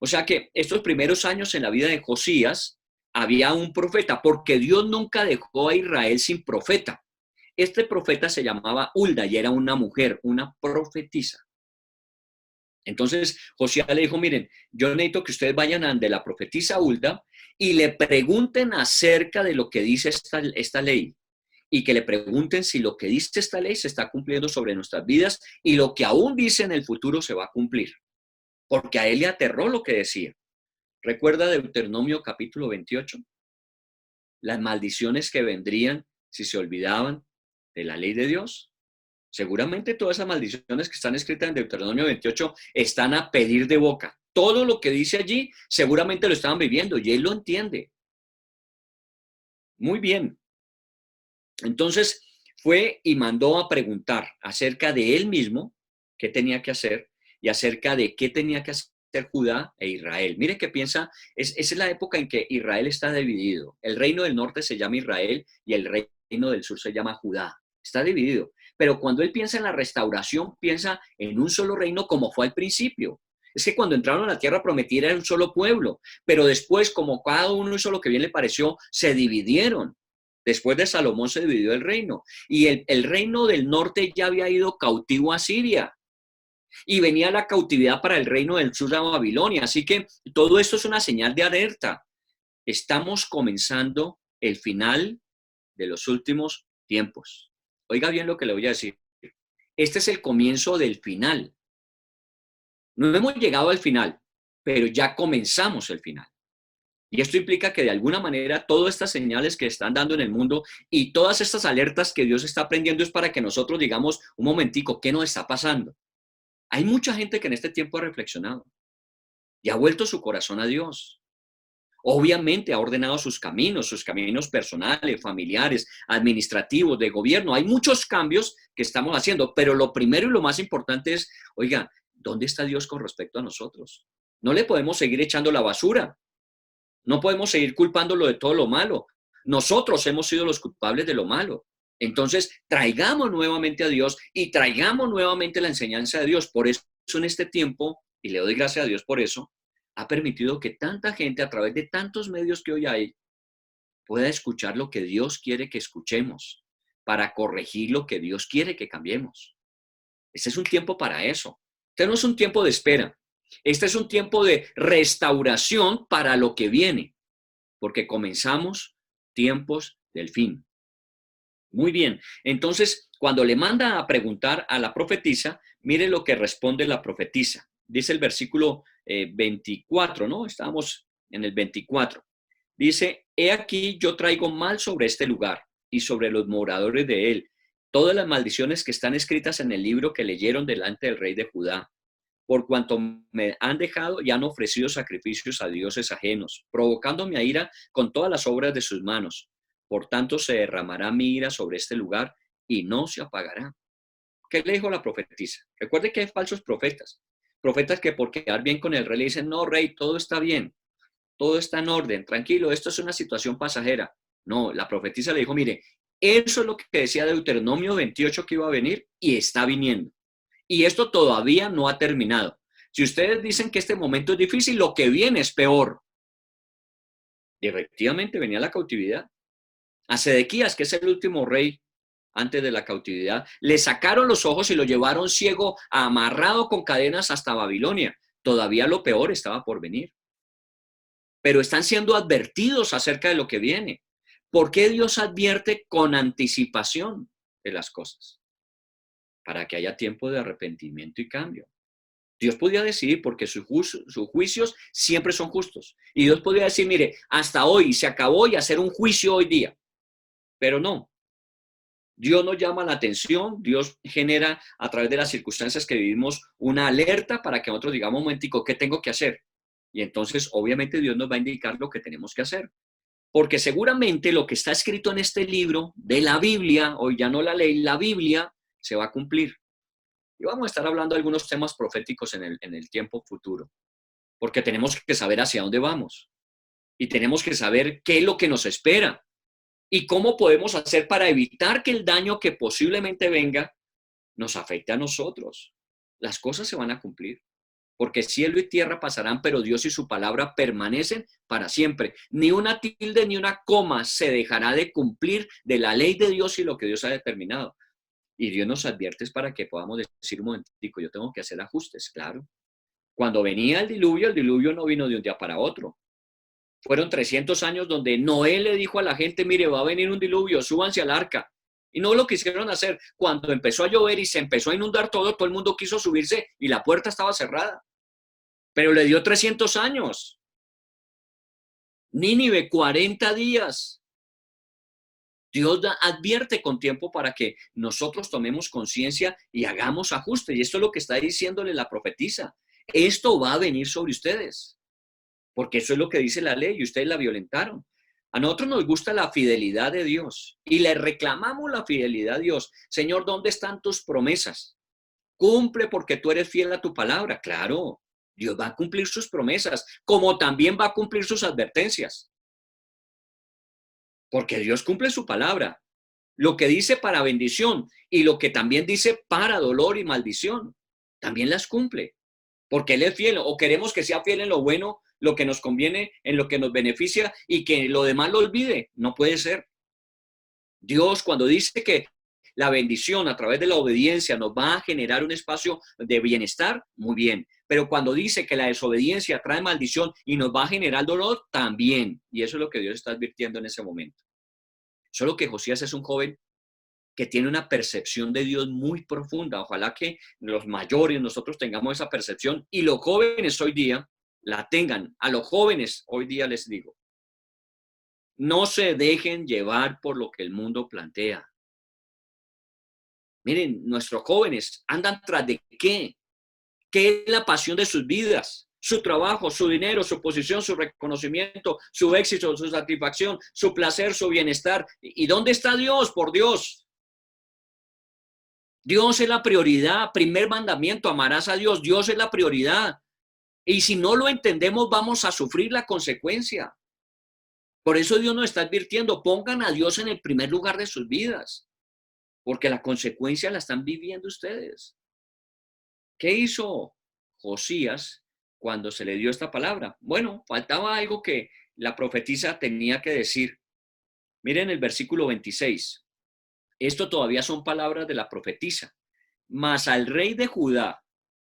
O sea que estos primeros años en la vida de Josías había un profeta, porque Dios nunca dejó a Israel sin profeta. Este profeta se llamaba Hulda y era una mujer, una profetisa. Entonces Josías le dijo, miren, yo necesito que ustedes vayan ante la profetisa Hulda y le pregunten acerca de lo que dice esta ley. Y que le pregunten si lo que dice esta ley se está cumpliendo sobre nuestras vidas y lo que aún dice en el futuro se va a cumplir. Porque a él le aterró lo que decía. ¿Recuerda Deuteronomio capítulo 28? Las maldiciones que vendrían si se olvidaban de la ley de Dios. Seguramente todas esas maldiciones que están escritas en Deuteronomio 28 están a pedir de boca. Todo lo que dice allí seguramente lo estaban viviendo y él lo entiende. Muy bien. Entonces fue y mandó a preguntar acerca de él mismo qué tenía que hacer y acerca de qué tenía que hacer Judá e Israel. Mire que piensa, esa es la época en que Israel está dividido. El reino del norte se llama Israel y el reino del sur se llama Judá. Está dividido. Pero cuando él piensa en la restauración, piensa en un solo reino como fue al principio. Es que cuando entraron a la tierra prometida era un solo pueblo, pero después, como cada uno hizo lo que bien le pareció, se dividieron. Después de Salomón se dividió el reino. Y el reino del norte ya había ido cautivo a Siria. Y venía la cautividad para el reino del sur a Babilonia. Así que todo esto es una señal de alerta. Estamos comenzando el final de los últimos tiempos. Oiga bien lo que le voy a decir. Este es el comienzo del final. No hemos llegado al final, pero ya comenzamos el final. Y esto implica que de alguna manera todas estas señales que están dando en el mundo y todas estas alertas que Dios está prendiendo es para que nosotros digamos, un momentico, ¿qué nos está pasando? Hay mucha gente que en este tiempo ha reflexionado y ha vuelto su corazón a Dios. Obviamente ha ordenado sus caminos personales, familiares, administrativos, de gobierno. Hay muchos cambios que estamos haciendo, pero lo primero y lo más importante es, oiga, ¿dónde está Dios con respecto a nosotros? No le podemos seguir echando la basura. No podemos seguir culpándolo de todo lo malo. Nosotros hemos sido los culpables de lo malo. Entonces, traigamos nuevamente a Dios y traigamos nuevamente la enseñanza de Dios. Por eso en este tiempo, y le doy gracias a Dios por eso, ha permitido que tanta gente a través de tantos medios que hoy hay pueda escuchar lo que Dios quiere que escuchemos para corregir lo que Dios quiere que cambiemos. Este es un tiempo para eso. Este no es un tiempo de espera. Este es un tiempo de restauración para lo que viene, porque comenzamos tiempos del fin. Muy bien, entonces cuando le manda a preguntar a la profetisa, mire lo que responde la profetisa. Dice el versículo 24, ¿no? Estamos en el 24. Dice, he aquí yo traigo mal sobre este lugar y sobre los moradores de él, todas las maldiciones que están escritas en el libro que leyeron delante del rey de Judá. Por cuanto me han dejado y han ofrecido sacrificios a dioses ajenos, provocando mi ira con todas las obras de sus manos. Por tanto, se derramará mi ira sobre este lugar y no se apagará. ¿Qué le dijo la profetisa? Recuerde que hay falsos profetas. Profetas que por quedar bien con el rey le dicen, no, rey, todo está bien, todo está en orden, tranquilo, esto es una situación pasajera. No, la profetisa le dijo, mire, eso es lo que decía Deuteronomio 28 que iba a venir y está viniendo. Y esto todavía no ha terminado. Si ustedes dicen que este momento es difícil, lo que viene es peor. Y efectivamente venía la cautividad. A Sedequías, que es el último rey antes de la cautividad, le sacaron los ojos y lo llevaron ciego, amarrado con cadenas hasta Babilonia. Todavía lo peor estaba por venir. Pero están siendo advertidos acerca de lo que viene. ¿Por qué Dios advierte con anticipación de las cosas? Para que haya tiempo de arrepentimiento y cambio. Dios podía decidir porque sus juicios siempre son justos. Y Dios podía decir, mire, hasta hoy se acabó y hacer un juicio hoy día. Pero no. Dios nos llama la atención, Dios genera a través de las circunstancias que vivimos una alerta para que nosotros digamos, un momentico, ¿qué tengo que hacer? Y entonces, obviamente, Dios nos va a indicar lo que tenemos que hacer. Porque seguramente lo que está escrito en este libro de la Biblia, hoy ya no la ley, la Biblia, se va a cumplir. Y vamos a estar hablando de algunos temas proféticos en el tiempo futuro, porque tenemos que saber hacia dónde vamos y tenemos que saber qué es lo que nos espera y cómo podemos hacer para evitar que el daño que posiblemente venga nos afecte a nosotros. Las cosas se van a cumplir, porque cielo y tierra pasarán, pero Dios y su palabra permanecen para siempre. Ni una tilde ni una coma se dejará de cumplir de la ley de Dios y lo que Dios ha determinado. Y Dios nos advierte es para que podamos decir un momentico, yo tengo que hacer ajustes, claro. Cuando venía el diluvio no vino de un día para otro. Fueron 300 años donde Noé le dijo a la gente, mire, va a venir un diluvio, súbanse al arca. Y no lo quisieron hacer. Cuando empezó a llover y se empezó a inundar todo el mundo quiso subirse y la puerta estaba cerrada. Pero le dio 300 años. Nínive, 40 días. Dios advierte con tiempo para que nosotros tomemos conciencia y hagamos ajustes. Y esto es lo que está diciéndole la profetisa. Esto va a venir sobre ustedes, porque eso es lo que dice la ley y ustedes la violentaron. A nosotros nos gusta la fidelidad de Dios y le reclamamos la fidelidad a Dios. Señor, ¿dónde están tus promesas? Cumple porque tú eres fiel a tu palabra. Claro, Dios va a cumplir sus promesas, como también va a cumplir sus advertencias. Porque Dios cumple su palabra. Lo que dice para bendición y lo que también dice para dolor y maldición, también las cumple. Porque Él es fiel, o queremos que sea fiel en lo bueno, lo que nos conviene, en lo que nos beneficia y que lo demás lo olvide. No puede ser. Dios, cuando dice que la bendición a través de la obediencia nos va a generar un espacio de bienestar, muy bien. Pero cuando dice que la desobediencia trae maldición y nos va a generar dolor, también. Y eso es lo que Dios está advirtiendo en ese momento. Solo que Josías es un joven que tiene una percepción de Dios muy profunda. Ojalá que los mayores nosotros tengamos esa percepción y los jóvenes hoy día la tengan. A los jóvenes hoy día les digo, no se dejen llevar por lo que el mundo plantea. Miren, nuestros jóvenes andan tras de ¿qué? ¿Qué es la pasión de sus vidas? Su trabajo, su dinero, su posición, su reconocimiento, su éxito, su satisfacción, su placer, su bienestar. ¿Y dónde está Dios? Por Dios. Dios es la prioridad. Primer mandamiento, amarás a Dios. Dios es la prioridad. Y si no lo entendemos, vamos a sufrir la consecuencia. Por eso Dios nos está advirtiendo, pongan a Dios en el primer lugar de sus vidas, porque la consecuencia la están viviendo ustedes. ¿Qué hizo Josías cuando se le dio esta palabra? Bueno, faltaba algo que la profetisa tenía que decir. Miren el versículo 26. Esto todavía son palabras de la profetisa. Mas al rey de Judá,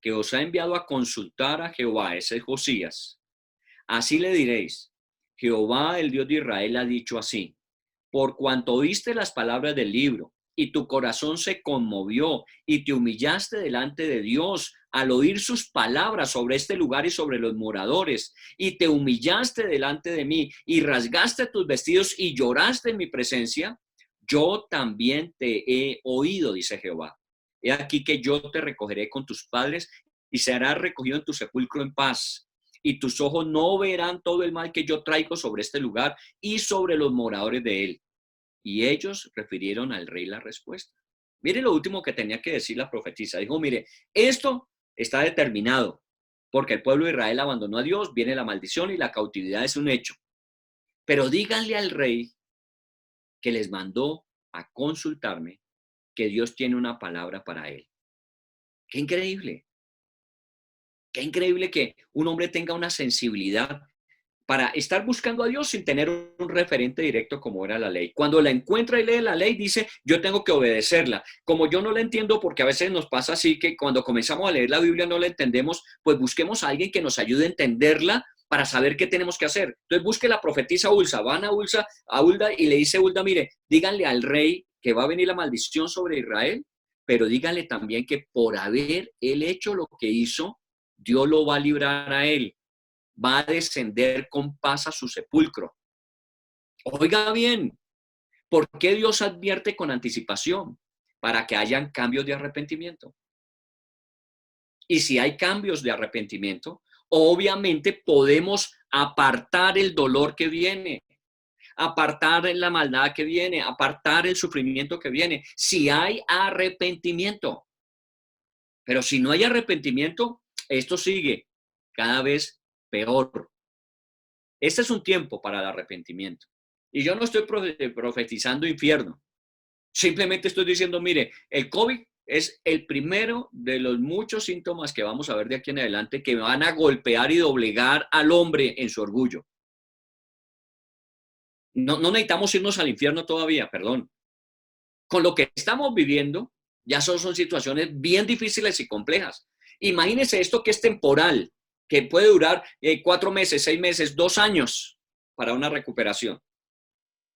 que os ha enviado a consultar a Jehová, ese es Josías, así le diréis, Jehová, el Dios de Israel, ha dicho así, por cuanto oíste las palabras del libro y tu corazón se conmovió y te humillaste delante de Dios al oír sus palabras sobre este lugar y sobre los moradores, y te humillaste delante de mí y rasgaste tus vestidos y lloraste en mi presencia, yo también te he oído, dice Jehová. He aquí que yo te recogeré con tus padres y serás recogido en tu sepulcro en paz. Y tus ojos no verán todo el mal que yo traigo sobre este lugar y sobre los moradores de él. Y ellos refirieron al rey la respuesta. Mire lo último que tenía que decir la profetisa. Dijo, mire, esto está determinado, porque el pueblo de Israel abandonó a Dios, viene la maldición y la cautividad es un hecho. Pero díganle al rey que les mandó a consultarme que Dios tiene una palabra para él. Qué increíble. Qué increíble que un hombre tenga una sensibilidad para estar buscando a Dios sin tener un referente directo como era la ley. Cuando la encuentra y lee la ley, dice, yo tengo que obedecerla. Como yo no la entiendo, porque a veces nos pasa así que cuando comenzamos a leer la Biblia no la entendemos, pues busquemos a alguien que nos ayude a entenderla para saber qué tenemos que hacer. Entonces busque la profetisa Ulsa, van a Hulda y le dice Hulda, mire, díganle al rey que va a venir la maldición sobre Israel, pero díganle también que por haber él hecho lo que hizo, Dios lo va a librar a él. Va a descender con paz a su sepulcro. Oiga bien, ¿Por qué Dios advierte con anticipación? Para que hayan cambios de arrepentimiento. Y si hay cambios de arrepentimiento, obviamente podemos apartar el dolor que viene, apartar la maldad que viene, apartar el sufrimiento que viene, si hay arrepentimiento. Pero si no hay arrepentimiento, esto sigue cada vez peor. Este es un tiempo para el arrepentimiento. Y yo no estoy profetizando infierno. Simplemente estoy diciendo, mire, el COVID es el primero de los muchos síntomas que vamos a ver de aquí en adelante que van a golpear y doblegar al hombre en su orgullo. No necesitamos irnos al infierno todavía, perdón. Con lo que estamos viviendo, ya son situaciones bien difíciles y complejas. Imagínense esto que es temporal, que puede durar 4 meses, 6 meses, 2 años para una recuperación.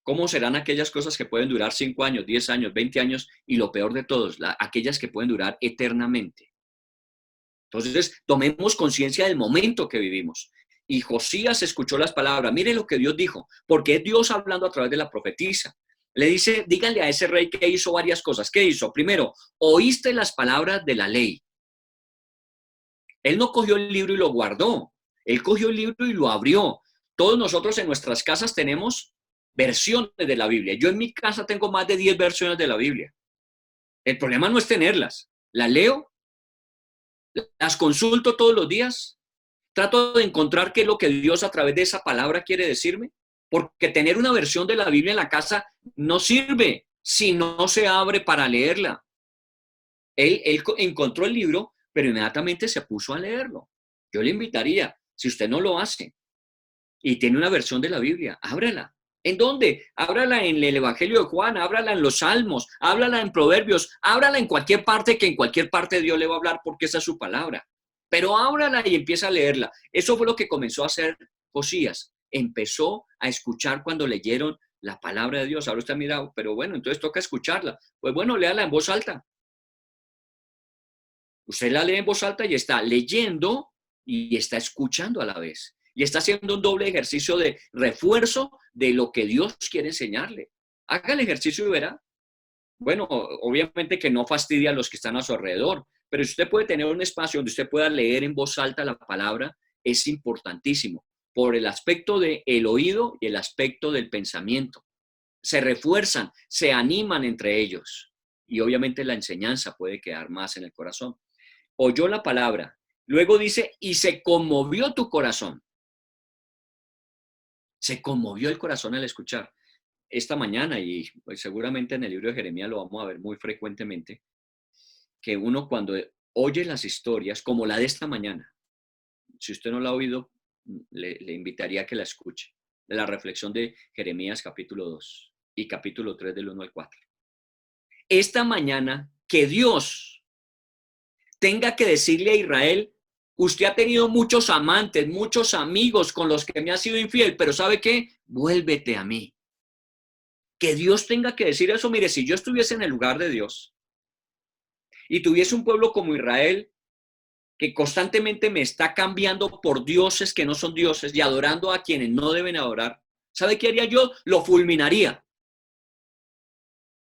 ¿Cómo serán aquellas cosas que pueden durar 5 años, 10 años, 20 años y lo peor de todos, aquellas que pueden durar eternamente? Entonces, tomemos conciencia del momento que vivimos. Y Josías escuchó las palabras. Mire lo que Dios dijo, porque es Dios hablando a través de la profetisa. Le dice, díganle a ese rey que hizo varias cosas. ¿Qué hizo? Primero, oíste las palabras de la ley. Él no cogió el libro y lo guardó. Él cogió el libro y lo abrió. Todos nosotros en nuestras casas tenemos versiones de la Biblia. Yo en mi casa tengo más de 10 versiones de la Biblia. El problema no es tenerlas. Las leo, las consulto todos los días, trato de encontrar qué es lo que Dios a través de esa palabra quiere decirme, porque tener una versión de la Biblia en la casa no sirve si no se abre para leerla. Él encontró el libro, pero inmediatamente se puso a leerlo. Yo le invitaría, si usted no lo hace y tiene una versión de la Biblia, ábrala. ¿En dónde? Ábrala en el Evangelio de Juan, ábrala en los Salmos, ábrala en Proverbios, ábrala en cualquier parte, que en cualquier parte Dios le va a hablar porque esa es su palabra. Pero ábrala y empieza a leerla. Eso fue lo que comenzó a hacer Josías. Empezó a escuchar cuando leyeron la palabra de Dios. Ahora usted mira, pero bueno, entonces toca escucharla. Pues bueno, léala en voz alta. Usted la lee en voz alta y está leyendo y está escuchando a la vez. Y está haciendo un doble ejercicio de refuerzo de lo que Dios quiere enseñarle. Haga el ejercicio y verá. Bueno, obviamente que no fastidie a los que están a su alrededor, pero si usted puede tener un espacio donde usted pueda leer en voz alta la palabra, es importantísimo por el aspecto del oído y el aspecto del pensamiento. Se refuerzan, se animan entre ellos y obviamente la enseñanza puede quedar más en el corazón. Oyó la palabra, luego dice, y se conmovió tu corazón. Se conmovió el corazón al escuchar. Esta mañana, y pues seguramente en el libro de Jeremías lo vamos a ver muy frecuentemente, que uno cuando oye las historias, como la de esta mañana, si usted no la ha oído, le invitaría a que la escuche, de la reflexión de Jeremías capítulo 2 y capítulo 3 del 1 al 4. Esta mañana, que Dios tenga que decirle a Israel, usted ha tenido muchos amantes, muchos amigos con los que me ha sido infiel, pero ¿sabe qué? Vuélvete a mí. Que Dios tenga que decir eso. Mire, si yo estuviese en el lugar de Dios y tuviese un pueblo como Israel que constantemente me está cambiando por dioses que no son dioses y adorando a quienes no deben adorar, ¿sabe qué haría yo? Lo fulminaría.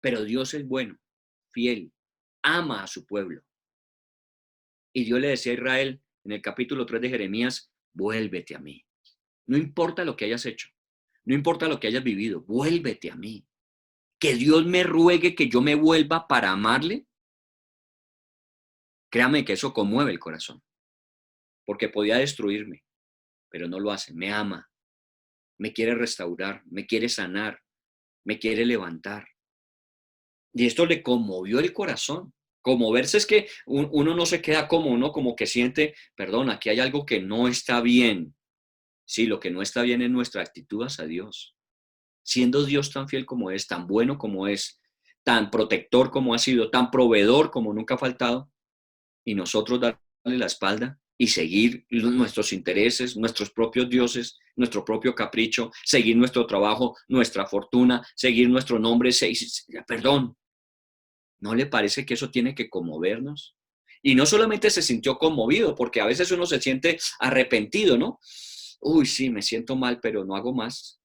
Pero Dios es bueno, fiel, ama a su pueblo. Y Dios le decía a Israel en el capítulo 3 de Jeremías, vuélvete a mí. No importa lo que hayas hecho, no importa lo que hayas vivido, vuélvete a mí. Que Dios me ruegue que yo me vuelva para amarle. Créame que eso conmueve el corazón, porque podía destruirme, pero no lo hace. Me ama, me quiere restaurar, me quiere sanar, me quiere levantar. Y esto le conmovió el corazón. Conmoverse es que uno no se queda como uno, como que siente, perdón, aquí hay algo que no está bien. Sí, lo que no está bien es nuestra actitud hacia Dios. Siendo Dios tan fiel como es, tan bueno como es, tan protector como ha sido, tan proveedor como nunca ha faltado, y nosotros darle la espalda y seguir nuestros intereses, nuestros propios dioses, nuestro propio capricho, seguir nuestro trabajo, nuestra fortuna, seguir nuestro nombre, perdón. ¿No le parece que eso tiene que conmovernos? Y no solamente se sintió conmovido, porque a veces uno se siente arrepentido, ¿no? Uy, sí, me siento mal, pero no hago más.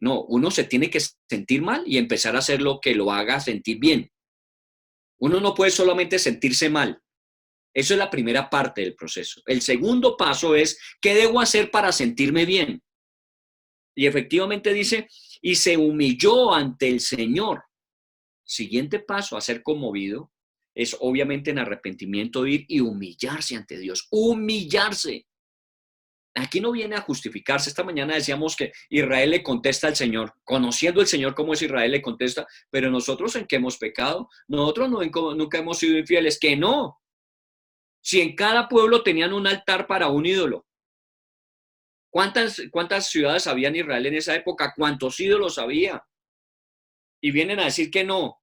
No, uno se tiene que sentir mal y empezar a hacer lo que lo haga sentir bien. Uno no puede solamente sentirse mal. Eso es la primera parte del proceso. El segundo paso es, ¿qué debo hacer para sentirme bien? Y efectivamente dice, y se humilló ante el Señor. Siguiente paso a ser conmovido es obviamente en arrepentimiento ir y humillarse ante Dios. Humillarse. Aquí no viene a justificarse. Esta mañana decíamos que Israel le contesta al Señor. Conociendo el Señor cómo es Israel le contesta, pero nosotros en qué hemos pecado. Nosotros nunca hemos sido infieles. Que no. Si en cada pueblo tenían un altar para un ídolo. ¿Cuántas ciudades había en Israel en esa época? ¿Cuántos ídolos había? Y vienen a decir que no.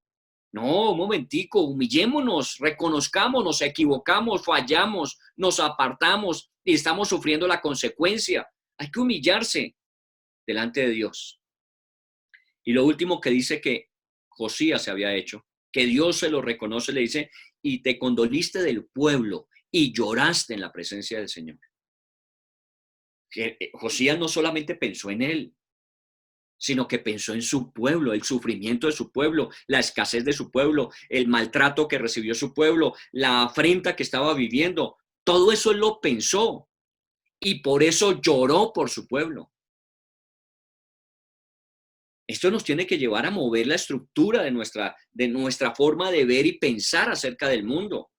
No, un momentico, humillémonos, reconozcamos, nos equivocamos, fallamos, nos apartamos y estamos sufriendo la consecuencia. Hay que humillarse delante de Dios. Y lo último que dice que Josías se había hecho, que Dios se lo reconoce, le dice, y te condoliste del pueblo y lloraste en la presencia del Señor. Que Josías no solamente pensó en él, sino que pensó en su pueblo, el sufrimiento de su pueblo, la escasez de su pueblo, el maltrato que recibió su pueblo, la afrenta que estaba viviendo. Todo eso él lo pensó y por eso lloró por su pueblo. Esto nos tiene que llevar a mover la estructura de nuestra forma de ver y pensar acerca del mundo.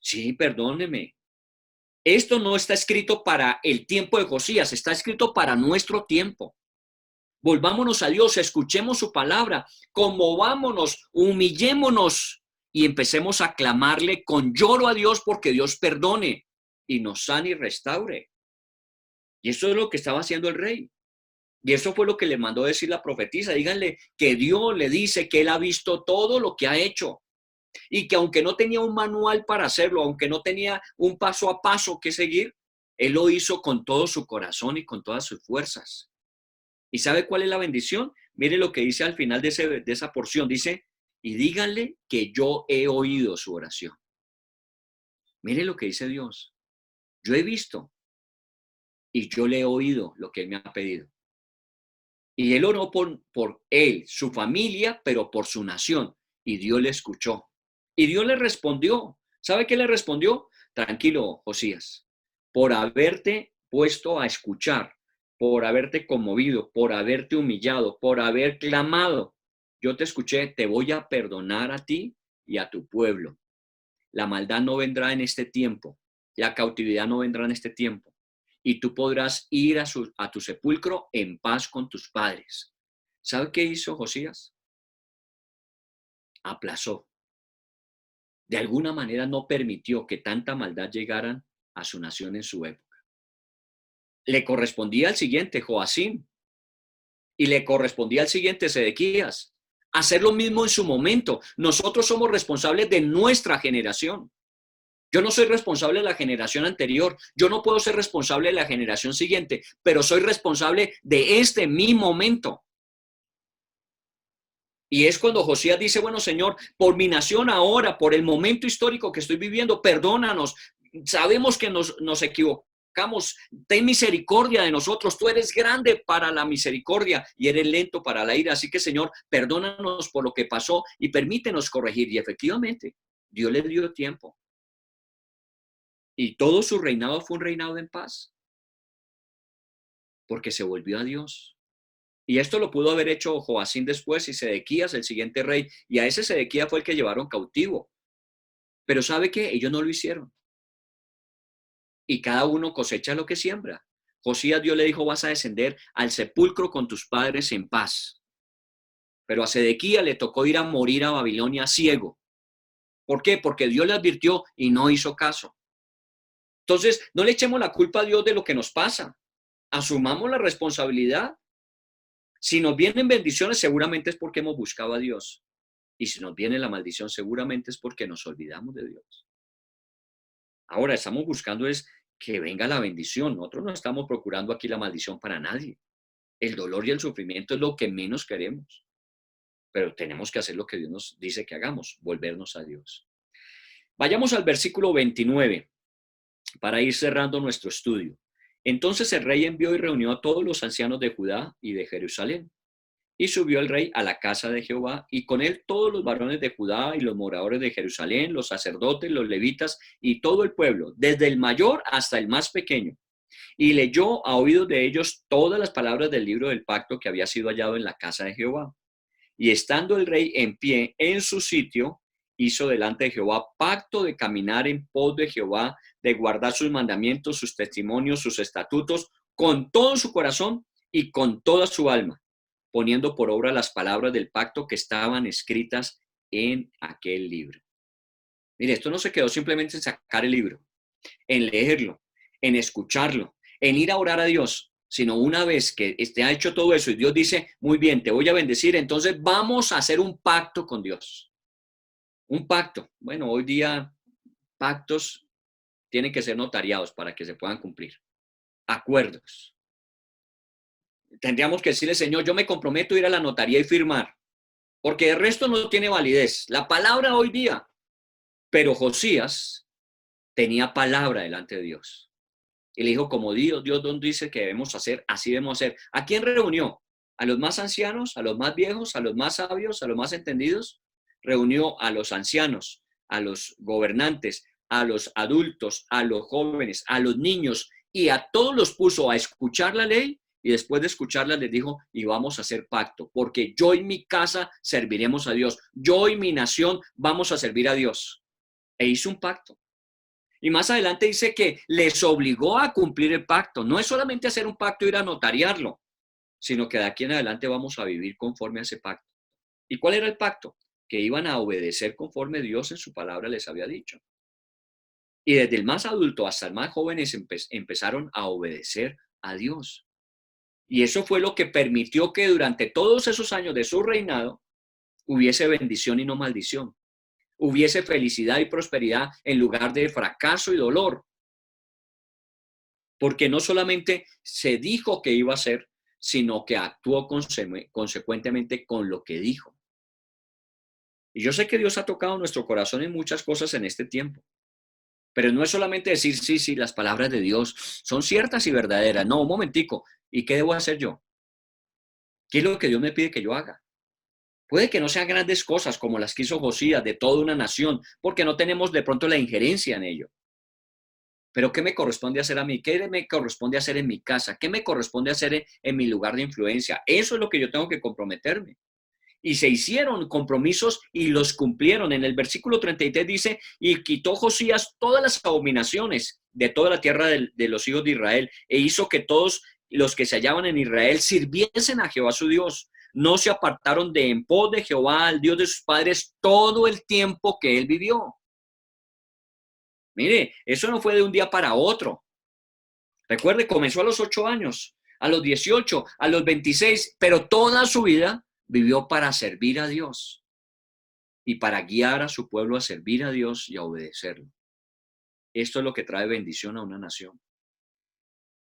Sí, perdóneme. Esto no está escrito para el tiempo de Josías, está escrito para nuestro tiempo. Volvámonos a Dios, escuchemos su palabra, conmovámonos, humillémonos y empecemos a clamarle con lloro a Dios porque Dios perdone y nos sane y restaure. Y eso es lo que estaba haciendo el rey. Y eso fue lo que le mandó decir la profetisa. Díganle que Dios le dice que él ha visto todo lo que ha hecho y que aunque no tenía un manual para hacerlo, aunque no tenía un paso a paso que seguir, él lo hizo con todo su corazón y con todas sus fuerzas. ¿Y sabe cuál es la bendición? Mire lo que dice al final de esa porción. Dice, y díganle que yo he oído su oración. Mire lo que dice Dios. Yo he visto y yo le he oído lo que él me ha pedido. Y él oró por él, su familia, pero por su nación. Y Dios le escuchó. Y Dios le respondió. ¿Sabe qué le respondió? Tranquilo, Josías, por haberte puesto a escuchar, por haberte conmovido, por haberte humillado, por haber clamado. Yo te escuché, te voy a perdonar a ti y a tu pueblo. La maldad no vendrá en este tiempo. La cautividad no vendrá en este tiempo. Y tú podrás ir a tu sepulcro en paz con tus padres. ¿Sabe qué hizo Josías? Aplazó. De alguna manera no permitió que tanta maldad llegaran a su nación en su época. Le correspondía al siguiente, Joacim, y le correspondía al siguiente, Sedequías, hacer lo mismo en su momento. Nosotros somos responsables de nuestra generación. Yo no soy responsable de la generación anterior, yo no puedo ser responsable de la generación siguiente, pero soy responsable de este mi momento. Y es cuando Josías dice, bueno, Señor, por mi nación ahora, por el momento histórico que estoy viviendo, perdónanos. Sabemos que nos equivocamos. Ten misericordia de nosotros. Tú eres grande para la misericordia y eres lento para la ira. Así que, Señor, perdónanos por lo que pasó y permítenos corregir. Y efectivamente, Dios le dio tiempo. Y todo su reinado fue un reinado en paz, porque se volvió a Dios. Y esto lo pudo haber hecho Joacim después y Sedequías, el siguiente rey. Y a ese Sedequías fue el que llevaron cautivo. Pero ¿sabe qué? Ellos no lo hicieron. Y cada uno cosecha lo que siembra. Josías, Dios le dijo, vas a descender al sepulcro con tus padres en paz. Pero a Sedequías le tocó ir a morir a Babilonia ciego. ¿Por qué? Porque Dios le advirtió y no hizo caso. Entonces, no le echemos la culpa a Dios de lo que nos pasa. Asumamos la responsabilidad. Si nos vienen bendiciones, seguramente es porque hemos buscado a Dios. Y si nos viene la maldición, seguramente es porque nos olvidamos de Dios. Ahora estamos buscando es que venga la bendición. Nosotros no estamos procurando aquí la maldición para nadie. El dolor y el sufrimiento es lo que menos queremos. Pero tenemos que hacer lo que Dios nos dice que hagamos, volvernos a Dios. Vayamos al versículo 29 para ir cerrando nuestro estudio. Entonces el rey envió y reunió a todos los ancianos de Judá y de Jerusalén. Y subió el rey a la casa de Jehová, y con él todos los varones de Judá y los moradores de Jerusalén, los sacerdotes, los levitas y todo el pueblo, desde el mayor hasta el más pequeño. Y leyó a oídos de ellos todas las palabras del libro del pacto que había sido hallado en la casa de Jehová. Y estando el rey en pie en su sitio, hizo delante de Jehová pacto de caminar en pos de Jehová, de guardar sus mandamientos, sus testimonios, sus estatutos, con todo su corazón y con toda su alma, poniendo por obra las palabras del pacto que estaban escritas en aquel libro. Mire, esto no se quedó simplemente en sacar el libro, en leerlo, en escucharlo, en ir a orar a Dios, sino una vez que ha hecho todo eso y Dios dice, muy bien, te voy a bendecir, entonces vamos a hacer un pacto con Dios. Un pacto. Bueno, hoy día pactos tienen que ser notariados para que se puedan cumplir. Acuerdos. Tendríamos que decirle, Señor, yo me comprometo a ir a la notaría y firmar, porque el resto no tiene validez. La palabra hoy día. Pero Josías tenía palabra delante de Dios. Y le dijo, como Dios donde dice que debemos hacer, así debemos hacer. ¿A quién reunió? ¿A los más ancianos, a los más viejos, a los más sabios, a los más entendidos? Reunió a los ancianos, a los gobernantes, a los adultos, a los jóvenes, a los niños, y a todos los puso a escuchar la ley, y después de escucharla les dijo, y vamos a hacer pacto, porque yo y mi casa serviremos a Dios, yo y mi nación vamos a servir a Dios. E hizo un pacto. Y más adelante dice que les obligó a cumplir el pacto. No es solamente hacer un pacto e ir a notariarlo, sino que de aquí en adelante vamos a vivir conforme a ese pacto. ¿Y cuál era el pacto? Que iban a obedecer conforme Dios en su palabra les había dicho. Y desde el más adulto hasta el más jóvenes empezaron a obedecer a Dios. Y eso fue lo que permitió que durante todos esos años de su reinado hubiese bendición y no maldición. Hubiese felicidad y prosperidad en lugar de fracaso y dolor. Porque no solamente se dijo que iba a hacer, sino que actuó consecuentemente con lo que dijo. Y yo sé que Dios ha tocado nuestro corazón en muchas cosas en este tiempo. Pero no es solamente decir, sí, sí, las palabras de Dios son ciertas y verdaderas. No, un momentico. ¿Y qué debo hacer yo? ¿Qué es lo que Dios me pide que yo haga? Puede que no sean grandes cosas como las que hizo Josías de toda una nación, porque no tenemos de pronto la injerencia en ello. Pero ¿qué me corresponde hacer a mí? ¿Qué me corresponde hacer en mi casa? ¿Qué me corresponde hacer en mi lugar de influencia? Eso es lo que yo tengo que comprometerme. Y se hicieron compromisos y los cumplieron. En el versículo 33 dice, y quitó Josías todas las abominaciones de toda la tierra de los hijos de Israel, e hizo que todos los que se hallaban en Israel sirviesen a Jehová su Dios. No se apartaron de en pos de Jehová, el Dios de sus padres, todo el tiempo que él vivió. Mire, eso no fue de un día para otro. Recuerde, comenzó a los 8 años, a los 18, a los 26, pero toda su vida vivió para servir a Dios y para guiar a su pueblo a servir a Dios y a obedecerlo. Esto es lo que trae bendición a una nación.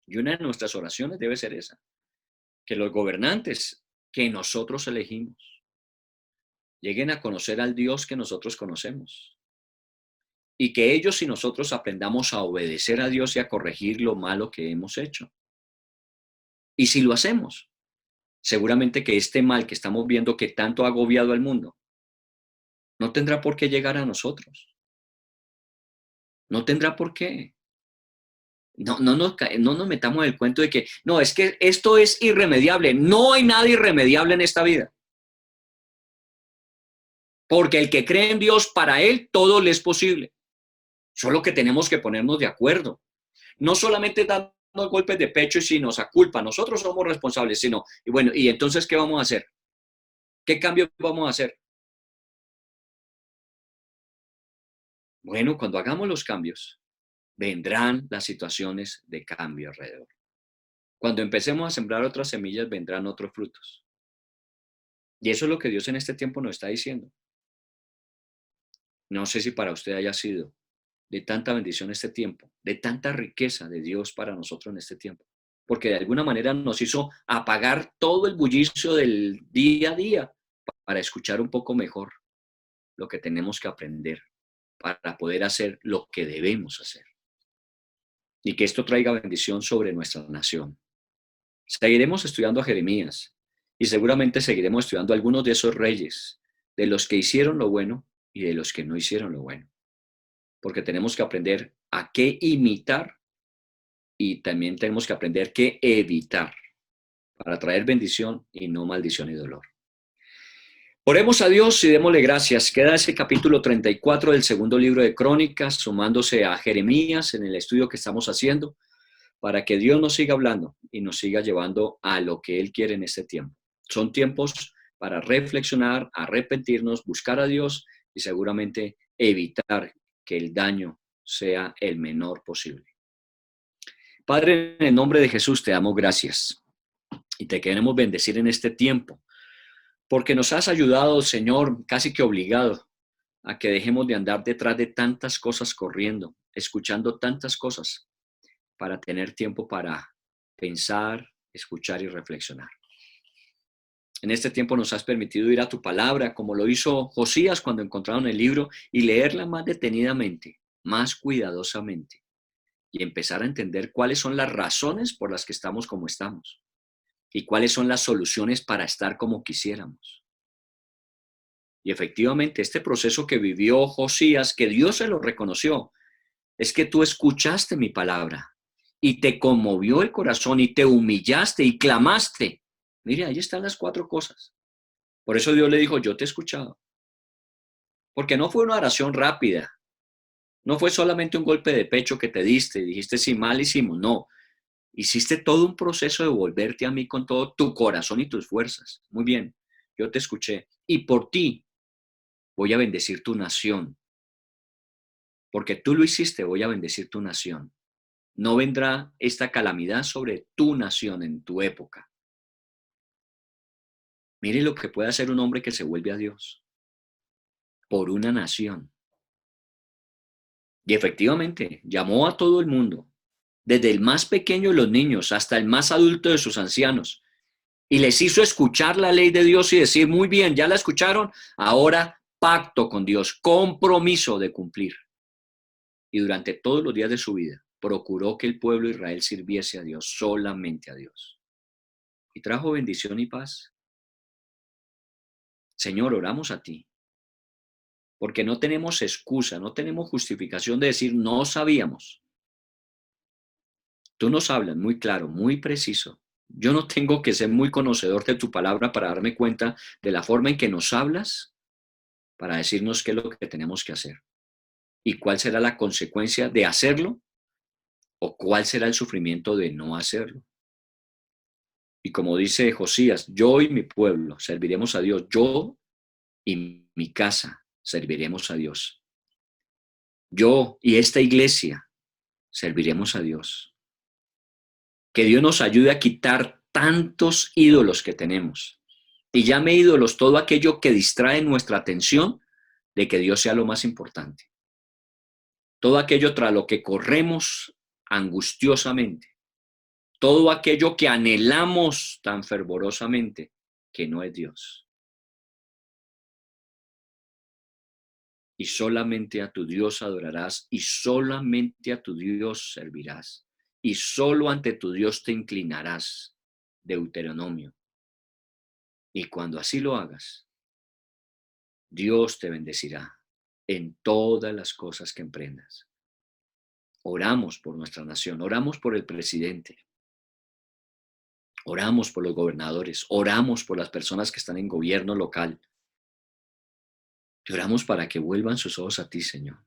Y una de nuestras oraciones debe ser esa, que los gobernantes que nosotros elegimos lleguen a conocer al Dios que nosotros conocemos. Y que ellos y nosotros aprendamos a obedecer a Dios y a corregir lo malo que hemos hecho. Y si lo hacemos, seguramente que este mal que estamos viendo que tanto ha agobiado al mundo, no tendrá por qué llegar a nosotros. No tendrá por qué. No nos metamos en el cuento de que, no, es que esto es irremediable. No hay nada irremediable en esta vida. Porque el que cree en Dios, para él todo le es posible. Solo que tenemos que ponernos de acuerdo. No solamente dando golpes de pecho y si nos aculpa, nosotros somos responsables, sino, y bueno, ¿y entonces qué vamos a hacer? ¿Qué cambios vamos a hacer? Bueno, cuando hagamos los cambios, vendrán las situaciones de cambio alrededor. Cuando empecemos a sembrar otras semillas, vendrán otros frutos. Y eso es lo que Dios en este tiempo nos está diciendo. No sé si para usted haya sido de tanta bendición este tiempo, de tanta riqueza de Dios para nosotros en este tiempo, porque de alguna manera nos hizo apagar todo el bullicio del día a día para escuchar un poco mejor lo que tenemos que aprender para poder hacer lo que debemos hacer. y que esto traiga bendición sobre nuestra nación. Seguiremos estudiando a Jeremías y seguramente seguiremos estudiando a algunos de esos reyes, de los que hicieron lo bueno y de los que no hicieron lo bueno, porque tenemos que aprender a qué imitar y también tenemos que aprender qué evitar para traer bendición y no maldición y dolor. Oremos a Dios y démosle gracias. Queda ese capítulo 34 del segundo libro de Crónicas, sumándose a Jeremías en el estudio que estamos haciendo, para que Dios nos siga hablando y nos siga llevando a lo que Él quiere en este tiempo. Son tiempos para reflexionar, arrepentirnos, buscar a Dios y seguramente evitar que el daño sea el menor posible. Padre, en el nombre de Jesús te damos gracias y te queremos bendecir en este tiempo, porque nos has ayudado, Señor, casi que obligado a que dejemos de andar detrás de tantas cosas corriendo, escuchando tantas cosas, para tener tiempo para pensar, escuchar y reflexionar. En este tiempo nos has permitido ir a tu palabra, como lo hizo Josías cuando encontraron el libro, y leerla más detenidamente, más cuidadosamente, y empezar a entender cuáles son las razones por las que estamos como estamos, y cuáles son las soluciones para estar como quisiéramos. Y efectivamente, este proceso que vivió Josías, que Dios se lo reconoció, es que tú escuchaste mi palabra y te conmovió el corazón y te humillaste y clamaste. Mire, ahí están las 4 cosas. Por eso Dios le dijo, yo te he escuchado. Porque no fue una oración rápida. No fue solamente un golpe de pecho que te diste y dijiste, sí, mal hicimos. No, hiciste todo un proceso de volverte a mí con todo tu corazón y tus fuerzas. Muy bien, yo te escuché. Y por ti voy a bendecir tu nación. Porque tú lo hiciste, voy a bendecir tu nación. No vendrá esta calamidad sobre tu nación en tu época. Mire lo que puede hacer un hombre que se vuelve a Dios por una nación. Y efectivamente, llamó a todo el mundo, desde el más pequeño de los niños hasta el más adulto de sus ancianos, y les hizo escuchar la ley de Dios y decir, muy bien, ya la escucharon, ahora pacto con Dios, compromiso de cumplir. Y durante todos los días de su vida, procuró que el pueblo de Israel sirviese a Dios, solamente a Dios. Y trajo bendición y paz. Señor, oramos a ti, porque no tenemos excusa, no tenemos justificación de decir no sabíamos. Tú nos hablas muy claro, muy preciso. Yo no tengo que ser muy conocedor de tu palabra para darme cuenta de la forma en que nos hablas para decirnos qué es lo que tenemos que hacer y cuál será la consecuencia de hacerlo o cuál será el sufrimiento de no hacerlo. Y como dice Josías, yo y mi pueblo serviremos a Dios, yo y mi casa serviremos a Dios. Yo y esta iglesia serviremos a Dios. Que Dios nos ayude a quitar tantos ídolos que tenemos. Y llame ídolos todo aquello que distrae nuestra atención de que Dios sea lo más importante. Todo aquello tras lo que corremos angustiosamente. Todo aquello que anhelamos tan fervorosamente que no es Dios. Y solamente a tu Dios adorarás y solamente a tu Dios servirás. Y solo ante tu Dios te inclinarás. Deuteronomio. Y cuando así lo hagas, Dios te bendecirá en todas las cosas que emprendas. Oramos por nuestra nación, oramos por el presidente, oramos por los gobernadores, oramos por las personas que están en gobierno local. Y oramos para que vuelvan sus ojos a ti, Señor.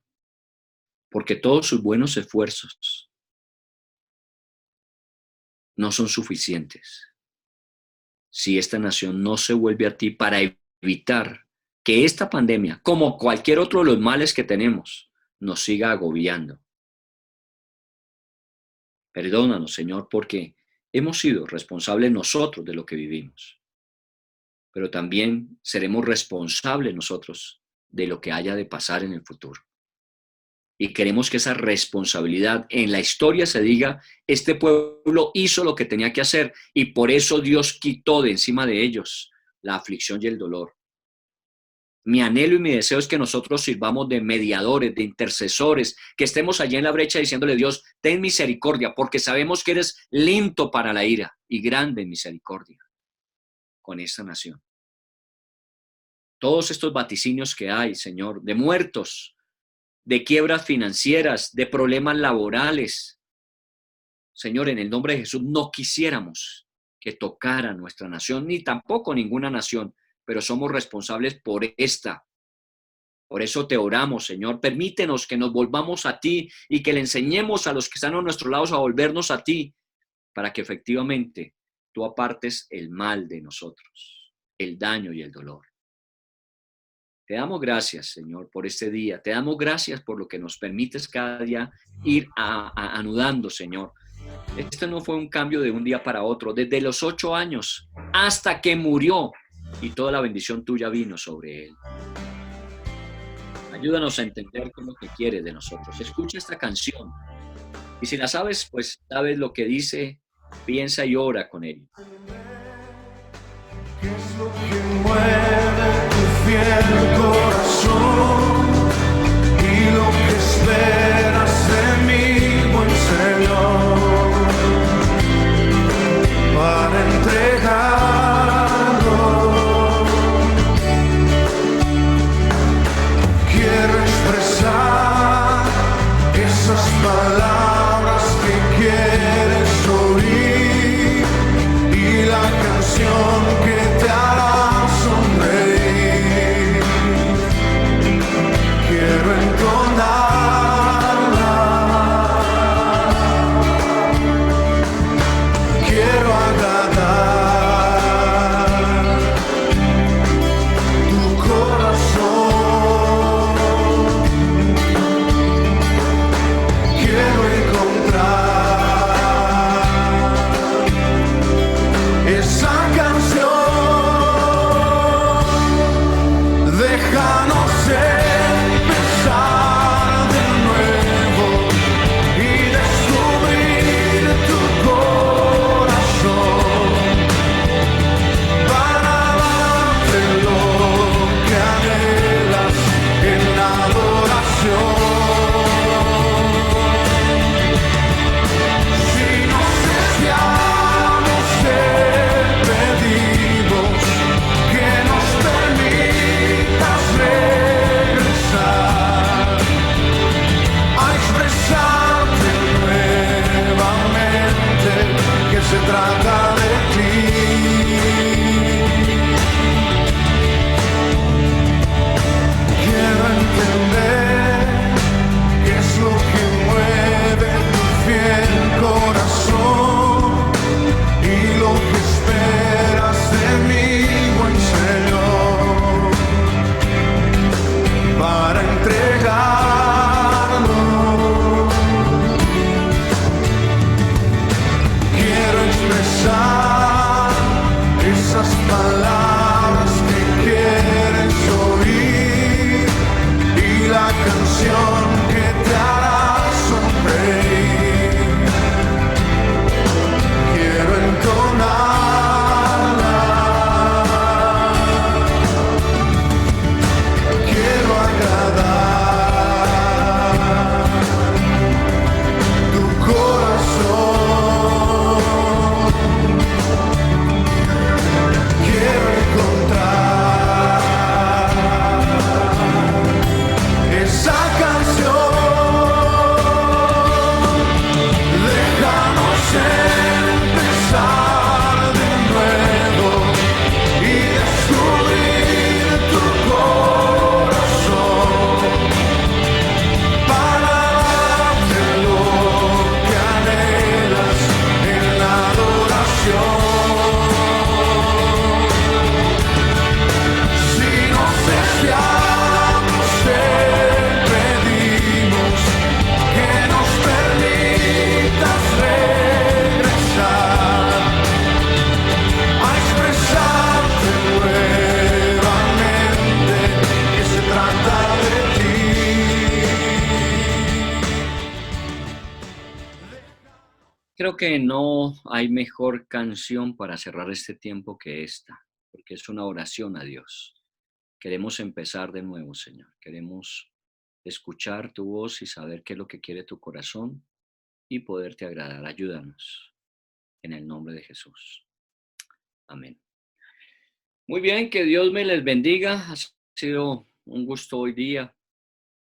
Porque todos sus buenos esfuerzos no son suficientes si esta nación no se vuelve a ti para evitar que esta pandemia, como cualquier otro de los males que tenemos, nos siga agobiando. Perdónanos, Señor, porque hemos sido responsables nosotros de lo que vivimos, pero también seremos responsables nosotros de lo que haya de pasar en el futuro. Y queremos que esa responsabilidad en la historia se diga, este pueblo hizo lo que tenía que hacer y por eso Dios quitó de encima de ellos la aflicción y el dolor. Mi anhelo y mi deseo es que nosotros sirvamos de mediadores, de intercesores, que estemos allí en la brecha diciéndole, Dios, ten misericordia, porque sabemos que eres lento para la ira y grande en misericordia con esta nación. Todos estos vaticinios que hay, Señor, de muertos, de quiebras financieras, de problemas laborales. Señor, en el nombre de Jesús, no quisiéramos que tocara nuestra nación, ni tampoco ninguna nación, pero somos responsables por esta. Por eso te oramos, Señor. Permítenos que nos volvamos a ti y que le enseñemos a los que están a nuestros lados a volvernos a ti, para que efectivamente tú apartes el mal de nosotros, el daño y el dolor. Te damos gracias, Señor, por este día. Te damos gracias por lo que nos permites cada día ir anudando, Señor. Esto no fue un cambio de un día para otro, desde los 8 años hasta que murió y toda la bendición tuya vino sobre él. Ayúdanos a entender qué es lo que quieres de nosotros. Escucha esta canción y si la sabes, pues sabes lo que dice, piensa y ora con él. ¿Qué es lo que mueve tu fiel corazón y lo que esperas de mí, buen Señor, para entregarlo? Quiero expresar esas palabras que quieres oír y la canción que te hará sonreír. Quiero entonarla. Quiero agradar tu corazón. Quiero encontrar esa canción. Déjanos empezar de nuevo y descubrir tu corazón para darte lo que anhelas en adoración. Si nos desviamos, te pedimos que nos permitas regresar a expresarte nuevamente que se trata de ti. Quiero entender qué es lo que mueve tu fiel corazón y lo que esperas de mí, buen Señor, para entregarlo. Quiero expresar esas palabras que quieres oír y la canción que te hará sonreír. Quiero entonarla. Quiero agradar tu corazón. Quiero encontrar esa canción. Déjanos empezar de nuevo y descubrir tu corazón para darte lo que anhelas en la adoración. Si nos desviamos, te pedimos que nos permitas regresar a expresarte nuevamente que se trata de ti. Creo que no hay mejor canción para cerrar este tiempo que esta, porque es una oración a Dios. Queremos empezar de nuevo, Señor. Queremos escuchar tu voz y saber qué es lo que quiere tu corazón y poderte agradar. Ayúdanos en el nombre de Jesús. Amén. Muy bien, que Dios me les bendiga. Ha sido un gusto hoy día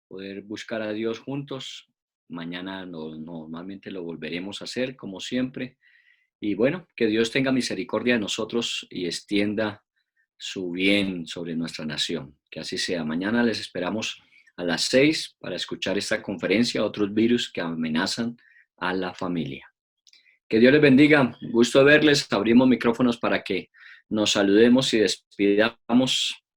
poder buscar a Dios juntos. Mañana normalmente lo volveremos a hacer, como siempre. Y bueno, que Dios tenga misericordia de nosotros y extienda su bien sobre nuestra nación. Que así sea. Mañana les esperamos a las 6 para escuchar esta conferencia, otros virus que amenazan a la familia. Que Dios les bendiga. Gusto verles. Abrimos micrófonos para que nos saludemos y despidamos